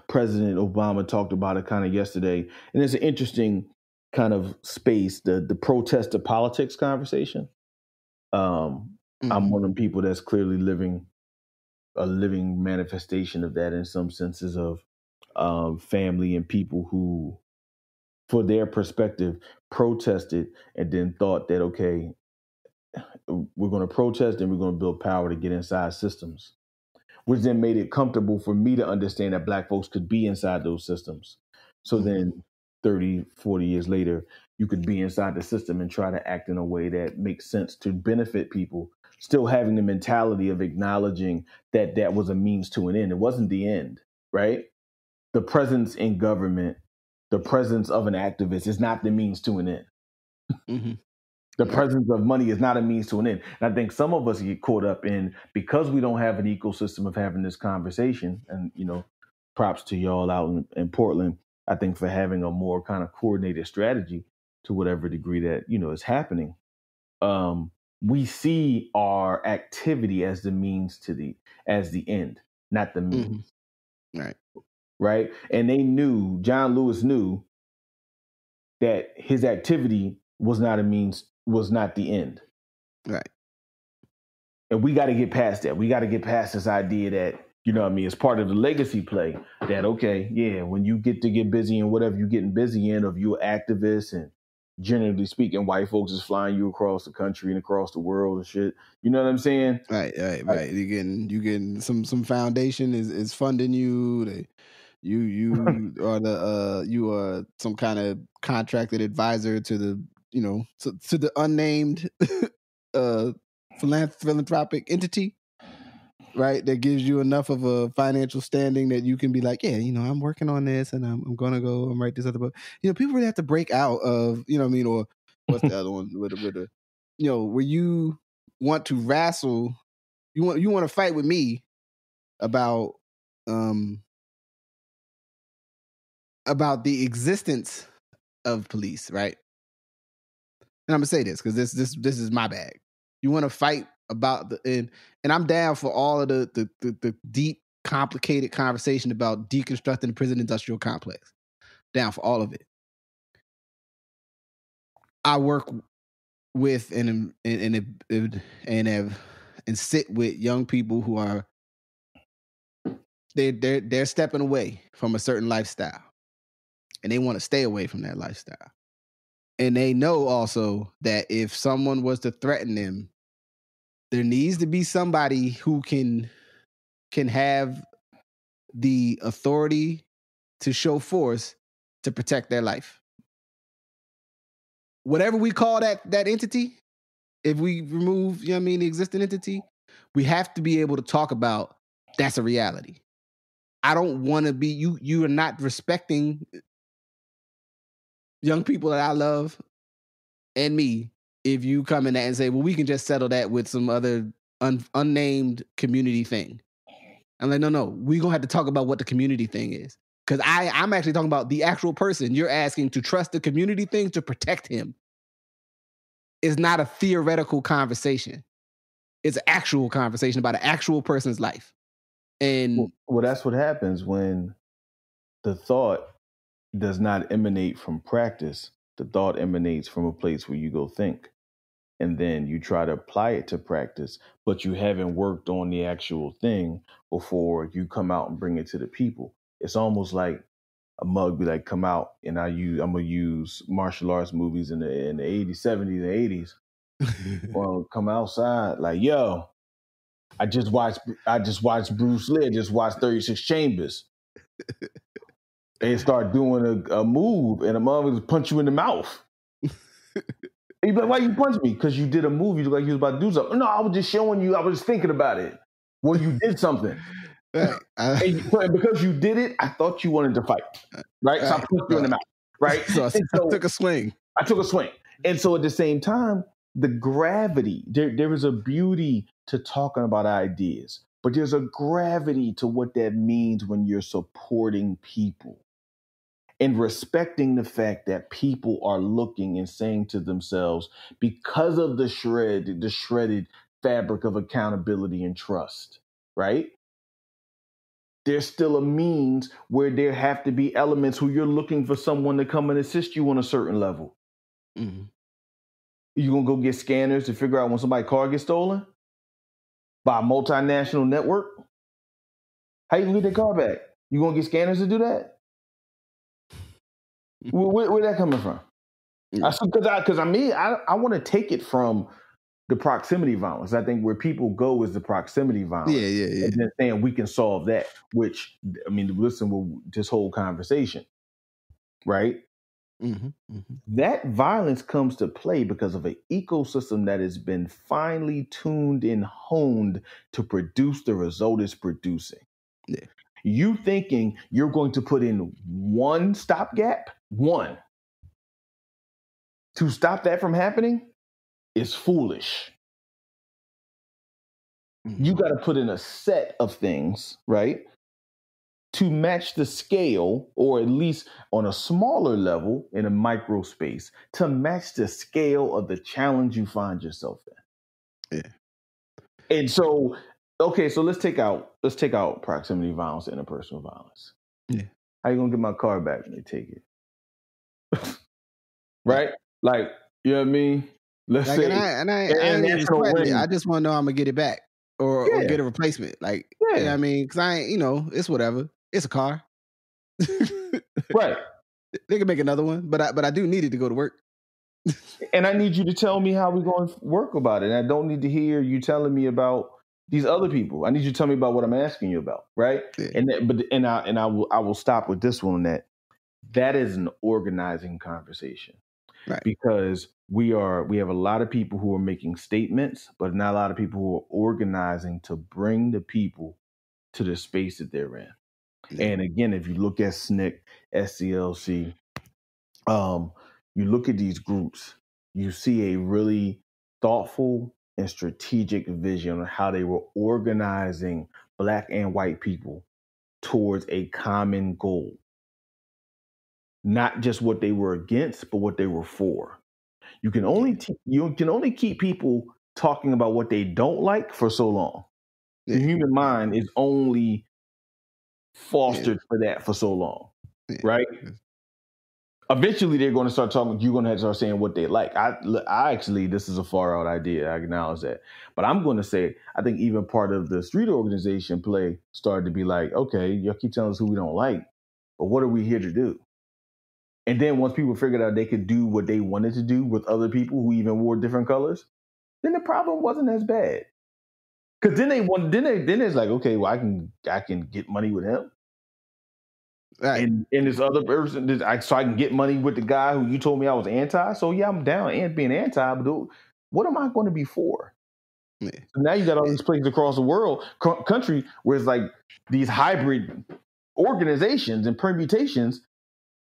Speaker 2: President Obama talked about it kind of yesterday, and it's an interesting kind of space, the protest to politics conversation. I'm one of the people that's clearly living a living manifestation of that in some senses of family and people who, for their perspective, protested and then thought that, okay, we're going to protest and we're going to build power to get inside systems, which then made it comfortable for me to understand that Black folks could be inside those systems. So then 30, 40 years later, you could be inside the system and try to act in a way that makes sense to benefit people, still having the mentality of acknowledging that that was a means to an end. It wasn't the end, right? The presence in government, the presence of an activist is not the means to an end.
Speaker 1: Mm-hmm.
Speaker 2: The presence of money is not a means to an end. And I think some of us get caught up in, because we don't have an ecosystem of having this conversation, and, you know, props to y'all out in Portland, I think, for having a more kind of coordinated strategy to whatever degree that, you know, is happening. We see our activity as the means to as the end, not the means.
Speaker 1: Mm-hmm.
Speaker 2: Right. And they knew, John Lewis knew that his activity was not a means, was not the end.
Speaker 1: Right.
Speaker 2: And we got to get past that. We got to get past this idea that, you know what I mean, it's part of the legacy play that, okay, yeah, when you get to get busy in whatever you're getting busy in, of you're activists, and generally speaking, white folks is flying you across the country and across the world and shit. You know what I'm saying?
Speaker 1: Right. You getting some foundation is funding you. You are some kind of contracted advisor to the, you know, to the unnamed philanthropic entity, right? That gives you enough of a financial standing that you can be like, yeah, you know, I'm working on this and I'm gonna go and write this other book. You know, people really have to break out of, you know what I mean, or what's the other one with the, you know, where you want to wrestle, you want to fight with me about the existence of police, right? And I'm gonna say this because this is my bag. You want to fight about and I'm down for all of the deep, complicated conversation about deconstructing the prison industrial complex. Down for all of it. I work with and sit with young people who are they're stepping away from a certain lifestyle, and they want to stay away from that lifestyle. And they know also that if someone was to threaten them, there needs to be somebody who can have the authority to show force to protect their life. Whatever we call that entity, if we remove, you know what I mean, the existing entity, we have to be able to talk about that's a reality. I don't want to be, you are not respecting young people that I love and me if you come in that and say, well, we can just settle that with some other unnamed community thing. I'm like, no, we're going to have to talk about what the community thing is. Because I'm actually talking about the actual person you're asking to trust the community thing to protect him. It's not a theoretical conversation. It's an actual conversation about an actual person's life. And
Speaker 2: well, that's what happens when the thought does not emanate from practice. The thought emanates from a place where you go think. And then you try to apply it to practice, but you haven't worked on the actual thing before you come out and bring it to the people. It's almost like a mug be like, come out, and I'm gonna use martial arts movies in the 80s, 70s, and 80s. Well, come outside like, yo, I just watched Bruce Lee. I just watched 36 Chambers. They start doing a move, and a mother will punch you in the mouth. And you'd be like, why you punch me? Because you did a move. You look like you was about to do something. No, I was just showing you. I was just thinking about it. Well, you did something. And because you did it, I thought you wanted to fight. Right? So I punched you in the mouth. Right?
Speaker 1: So I took a swing.
Speaker 2: I took a swing. And so at the same time, the gravity, there is a beauty to talking about ideas, but there's a gravity to what that means when you're supporting people. And respecting the fact that people are looking and saying to themselves, because of the shredded fabric of accountability and trust, right? There's still a means where there have to be elements who you're looking for someone to come and assist you on a certain level. Mm-hmm. You gonna go get scanners to figure out when somebody's car gets stolen by a multinational network? How you gonna get that car back? You gonna get scanners to do that? Where that coming from? Because I want to take it from the proximity violence. I think where people go is the proximity violence.
Speaker 1: Yeah.
Speaker 2: And then saying we can solve that, which, I mean, listen to this whole conversation, right? That violence comes to play because of an ecosystem that has been finely tuned and honed to produce the result it's producing.
Speaker 1: Yeah.
Speaker 2: You thinking you're going to put in one stopgap, to stop that from happening is foolish. You got to put in a set of things, right, to match the scale, or at least on a smaller level in a micro space, to match the scale of the challenge you find yourself in.
Speaker 1: Yeah.
Speaker 2: And so, okay, so let's take out proximity violence and interpersonal violence.
Speaker 1: Yeah.
Speaker 2: How you gonna get my car back when they take it? Right? Like, you know what I mean? Let's say,
Speaker 1: I just want to know I'm gonna get it back or get a replacement. Like, you know what I mean? Because I ain't, it's whatever. It's a car.
Speaker 2: Right.
Speaker 1: They can make another one, but I do need it to go to work.
Speaker 2: And I need you to tell me how we're going to work about it. And I don't need to hear you telling me about these other people. I need you to tell me about what I'm asking you about, right? Yeah. I will stop with this one. That is an organizing conversation,
Speaker 1: right?
Speaker 2: Because we have a lot of people who are making statements, but not a lot of people who are organizing to bring the people to the space that they're in. Yeah. And again, if you look at SNCC, SCLC, you look at these groups, you see a really thoughtful and strategic vision on how they were organizing Black and white people towards a common goal. Not just what they were against, but what they were for. You can only keep people talking about what they don't like for so long. Yeah. The human mind is only fostered for that for so long, right? Eventually, they're going to start talking. You're going to have to start saying what they like. I actually, this is a far out idea. I acknowledge that, but I'm going to say I think even part of the street organization play started to be like, okay, y'all keep telling us who we don't like, but what are we here to do? And then once people figured out they could do what they wanted to do with other people who even wore different colors, then the problem wasn't as bad. Because then it's like, okay, well, I can get money with him. Right. And this other person, so I can get money with the guy who you told me I was anti. So yeah, I'm down and being anti, but what am I going to be for? Yeah. So now you got all these places across the world, country, where it's like these hybrid organizations and permutations,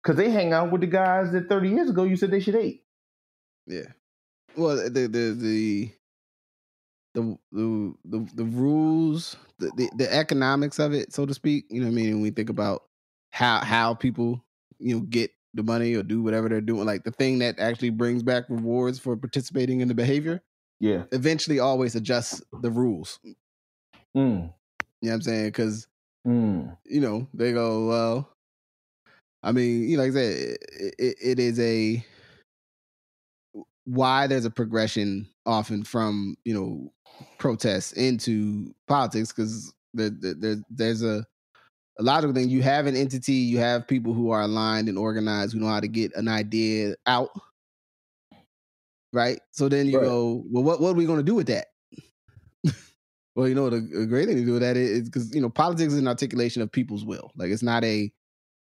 Speaker 2: because they hang out with the guys that 30 years ago you said they should hate.
Speaker 1: Yeah. Well, the rules, the economics of it, so to speak. You know what I mean? When we think about how people, get the money or do whatever they're doing, like the thing that actually brings back rewards for participating in the behavior.
Speaker 2: Yeah.
Speaker 1: Eventually always adjusts the rules. You know what I'm saying? Because, they go, well, I mean, like I said, it is why there's a progression often from, protests into politics, because there's a logical thing. You have an entity, you have people who are aligned and organized, who know how to get an idea out, right? So then you go, well, what are we going to do with that? Well, the great thing to do with that is because, politics is an articulation of people's will. Like, it's not I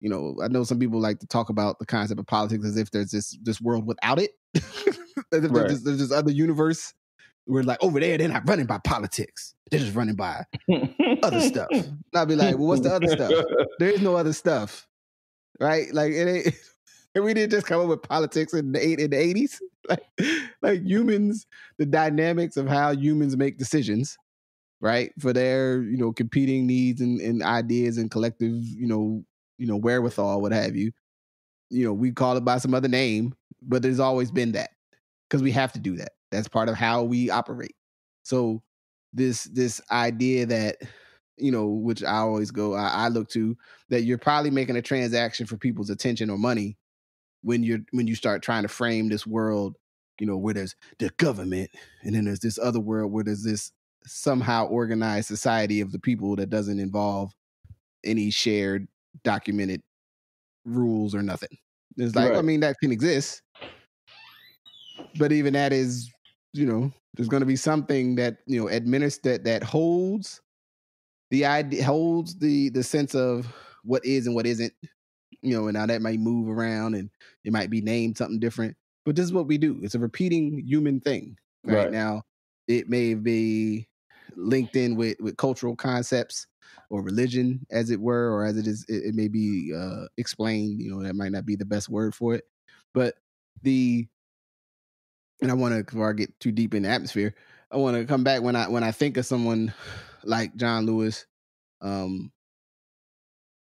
Speaker 1: know some people like to talk about the concept of politics as if there's this world without it. As if there's this other universe where, like, over there, they're not running by politics. They're just running by other stuff. And I'll be like, well, what's the other stuff? There is no other stuff, right? Like, it ain't. We didn't just come up with politics in the 80s. Like humans, the dynamics of how humans make decisions, right, for their competing needs and ideas and collective wherewithal, what have you. We call it by some other name, but there's always been that, because we have to do that. That's part of how we operate. So this idea that, which I always I look to, that you're probably making a transaction for people's attention or money when you start trying to frame this world, where there's the government and then there's this other world where there's this somehow organized society of the people that doesn't involve any shared documented rules or nothing. It's like, I mean, that can exist, but even that is, There's going to be something that, administered that holds the idea, holds the sense of what is and what isn't, and now that might move around and it might be named something different. But this is what we do. It's a repeating human thing. Right now, it may be linked in with cultural concepts or religion, as it were, or as it may be explained. That might not be the best word for it. But and I want to, before I get too deep in the atmosphere, I want to come back when I think of someone like John Lewis, and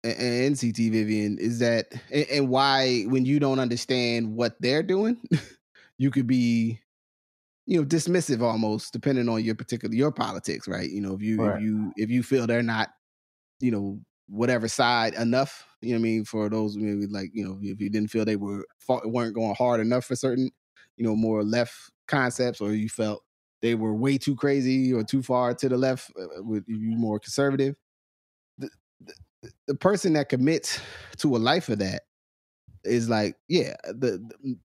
Speaker 1: CT Vivian, is that, and why, when you don't understand what they're doing, you could be, dismissive almost, depending on your politics, right? If you feel they're not, whatever side enough, for those maybe like, if you didn't feel they weren't going hard enough for certain, more left concepts, or you felt they were way too crazy or too far to the left, with you more conservative. The person that commits to a life of that is like, yeah,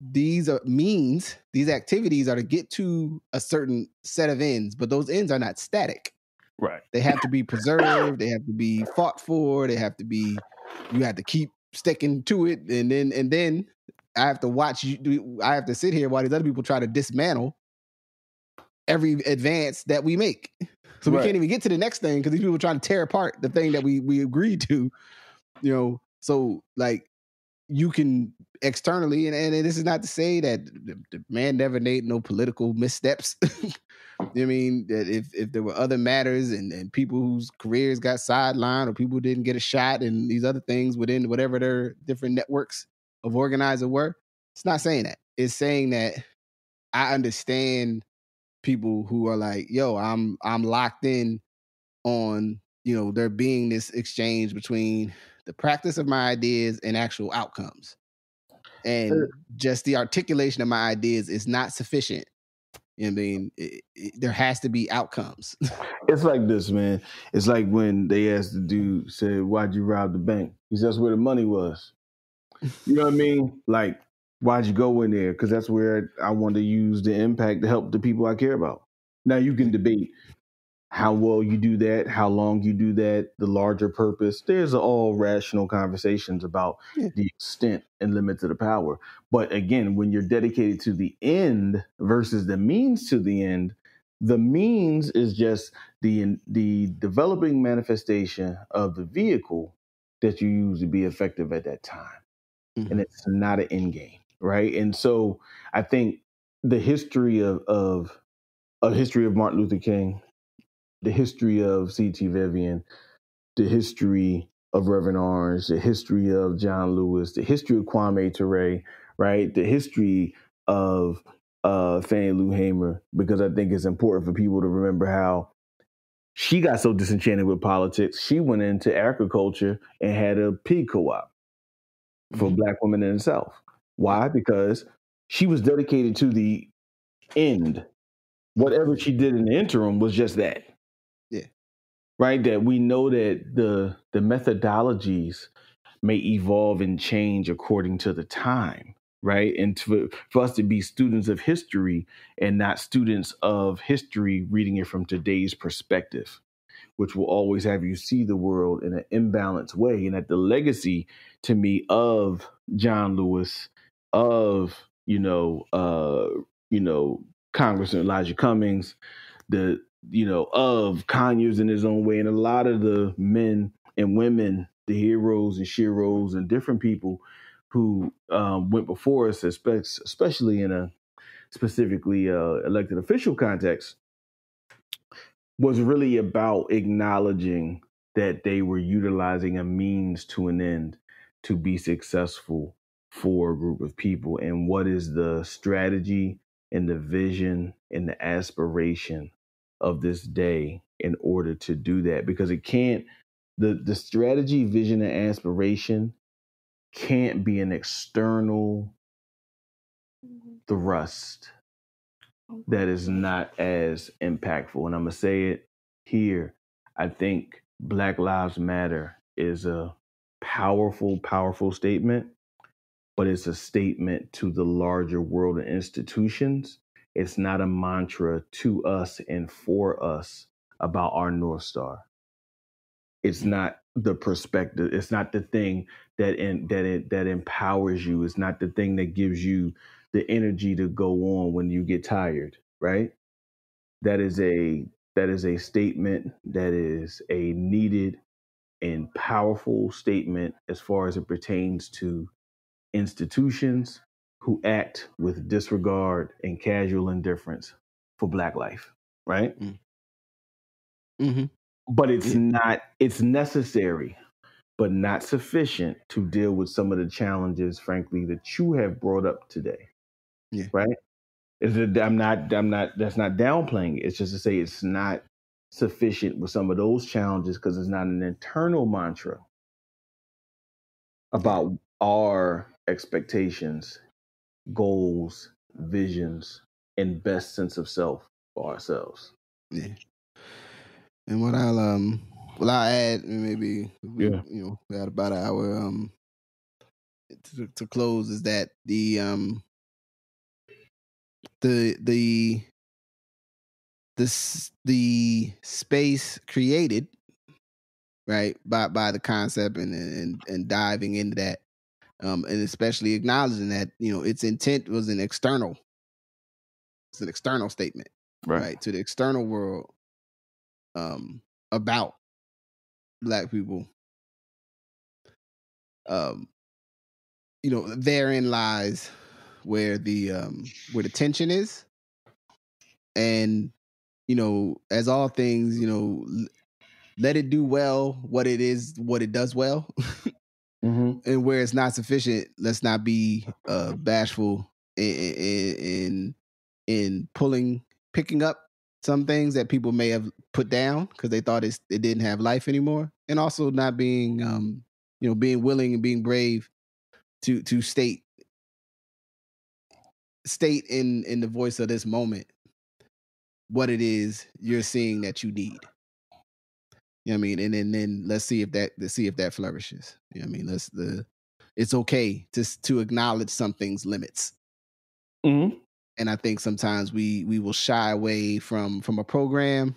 Speaker 1: these activities are to get to a certain set of ends, but those ends are not static.
Speaker 2: Right.
Speaker 1: They have to be preserved. They have to be fought for. You have to keep sticking to it. And then I have to watch you. I have to sit here while these other people try to dismantle every advance that we make. So we can't even get to the next thing because these people are trying to tear apart the thing that we agreed to, So like, you can externally, and this is not to say that the man never made no political missteps. I mean, that if there were other matters and people whose careers got sidelined or people didn't get a shot and these other things within whatever their different networks of organizer were, it's not saying that. It's saying that I understand people who are like, yo, I'm locked in on, there being this exchange between the practice of my ideas and actual outcomes. And just the articulation of my ideas is not sufficient. There has to be outcomes.
Speaker 2: It's like this, man. It's like when they asked the dude, said, "Why'd you rob the bank?" He said, "That's where the money was." You know what I mean? Like, why'd you go in there? Because that's where I want to use the impact to help the people I care about. Now, you can debate how well you do that, how long you do that, the larger purpose. There's all rational conversations about the extent and limits of the power. But again, when you're dedicated to the end versus the means to the end, the means is just the developing manifestation of the vehicle that you use to be effective at that time. Mm-hmm. And it's not an end game, right? And so I think the history of Martin Luther King, the history of C.T. Vivian, the history of Reverend Orange, the history of John Lewis, the history of Kwame Ture, right? The history of Fannie Lou Hamer, because I think it's important for people to remember how she got so disenchanted with politics. She went into agriculture and had a pig co-op for Black women in the South. Why? Because she was dedicated to the end. Whatever she did in the interim was just that.
Speaker 1: Yeah.
Speaker 2: Right? That we know that the methodologies may evolve and change according to the time, right? And for us to be students of history and not students of history reading it from today's perspective, which will always have you see the world in an imbalanced way. And that the legacy to me of John Lewis, of, Congressman Elijah Cummings, of Conyers in his own way, and a lot of the men and women, the heroes and sheroes and different people who went before us, especially in a specifically elected official context, was really about acknowledging that they were utilizing a means to an end to be successful for a group of people. And what is the strategy and the vision and the aspiration of this day in order to do that? Because it can't, the strategy, vision, and aspiration can't be an external thrust that is not as impactful. And I'm going to say it here. I think Black Lives Matter is a powerful, powerful statement, but it's a statement to the larger world and institutions It's not a mantra to us and for us about our North Star. It's not the perspective. It's not the thing that empowers you. It's not the thing that gives you the energy to go on when you get tired, right? That is a statement that is a needed and powerful statement as far as it pertains to institutions who act with disregard and casual indifference for Black life, right?
Speaker 1: Mm-hmm.
Speaker 2: But it's necessary, but not sufficient to deal with some of the challenges, frankly, that you have brought up today.
Speaker 1: Yeah.
Speaker 2: Right? That's not downplaying it. It's just to say it's not sufficient with some of those challenges because it's not an internal mantra about our expectations, goals, visions, and best sense of self for ourselves.
Speaker 1: Yeah. And what I'll add, maybe we got about an hour to close, is that the space created, right, by the concept and diving into that, and especially acknowledging that its intent was an external statement, right, to the external world, about Black people. Therein lies where the tension is, and as all things, let it do well what it does well.
Speaker 2: Mm-hmm.
Speaker 1: And where it's not sufficient, let's not be bashful in picking up some things that people may have put down because they thought it didn't have life anymore, and also not being being willing and being brave to state in the voice of this moment what it is you're seeing that you need. You know what I mean? And then let's see if that flourishes. You know what I mean? It's okay to acknowledge something's limits.
Speaker 2: Mm-hmm.
Speaker 1: And I think sometimes we will shy away from a program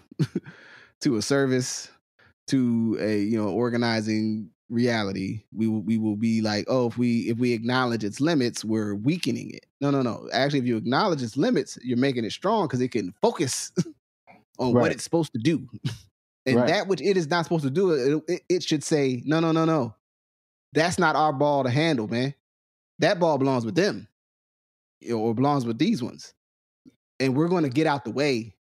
Speaker 1: to a service to a organizing reality. We will be like, oh, if we acknowledge its limits, we're weakening it. No. Actually, if you acknowledge its limits, you're making it strong because it can focus on what it's supposed to do. And that which it is not supposed to do, it should say, no. That's not our ball to handle, man. That ball belongs with them, or belongs with these ones. And we're going to get out the way.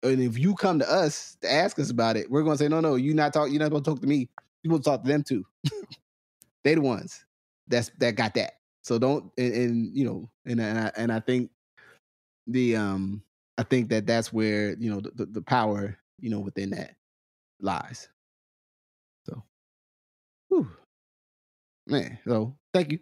Speaker 1: And if you come to us to ask us about it, we're going to say, no, you're not supposed to talk to me. You're supposed to talk to them too. They the ones that got that. So don't, and I think I think that's where, the power, within that lies. So, whew. Man, so thank you.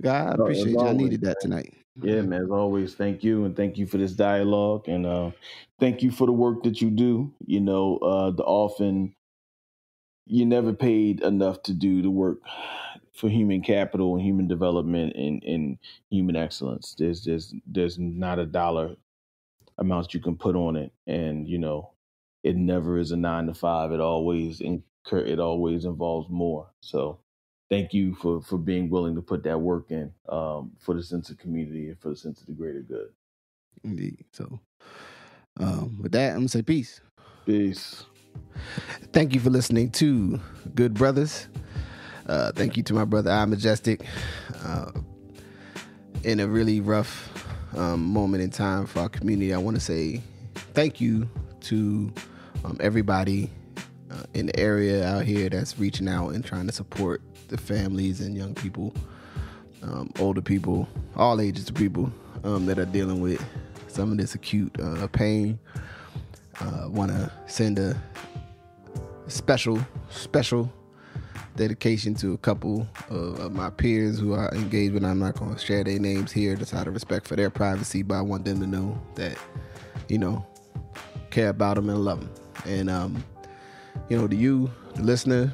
Speaker 1: God, I appreciate you. I needed that tonight.
Speaker 2: Yeah, man, as always, thank you. And thank you for this dialogue. And thank you for the work that you do. Often you're never paid enough to do the work for human capital and human development and human excellence. There's not a dollar amount you can put on it. And, it never is a 9 to 5. It always involves more. So thank you for being willing to put that work in, for the sense of community and for the sense of the greater good.
Speaker 1: Indeed. So with that, I'm going to say peace.
Speaker 2: Peace.
Speaker 1: Thank you for listening to Good Brothers. Thank you to my brother, I Majestic. In a really rough moment in time for our community, I want to say thank you to everybody in the area out here that's reaching out and trying to support the families and young people, older people, all ages of people that are dealing with some of this acute pain. Want to send a special dedication to a couple of my peers who are engaged with. I'm not going to share their names here just out of respect for their privacy, but I want them to know that, care about them and love them. And, to you, the listener,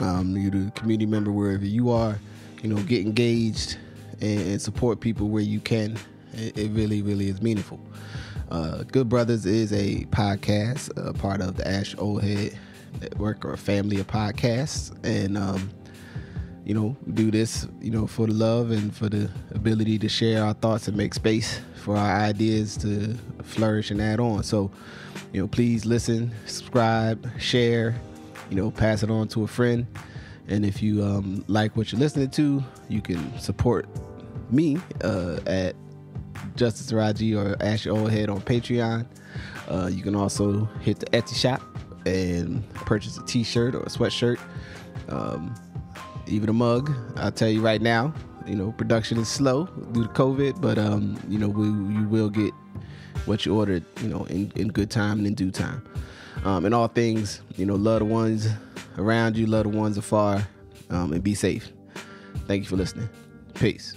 Speaker 1: you, the community member, wherever you are, get engaged and support people where you can. It really, really is meaningful. Good Brothers is a podcast, part of the Ask Your Oldhead network or family of podcasts. And, we do this, for the love and for the ability to share our thoughts and make space for our ideas to flourish and add on. So, please listen, subscribe, share, pass it on to a friend. And if you like what you're listening to, you can support me at Justice Rajee or Ask Your Oldhead on Patreon. You can also hit the Etsy shop and purchase a t-shirt or a sweatshirt, even a mug. I'll tell you right now, production is slow due to COVID, but you will get what you ordered, in good time and in due time. In all things, love the ones around you, love the ones afar, and be safe. Thank you for listening. Peace.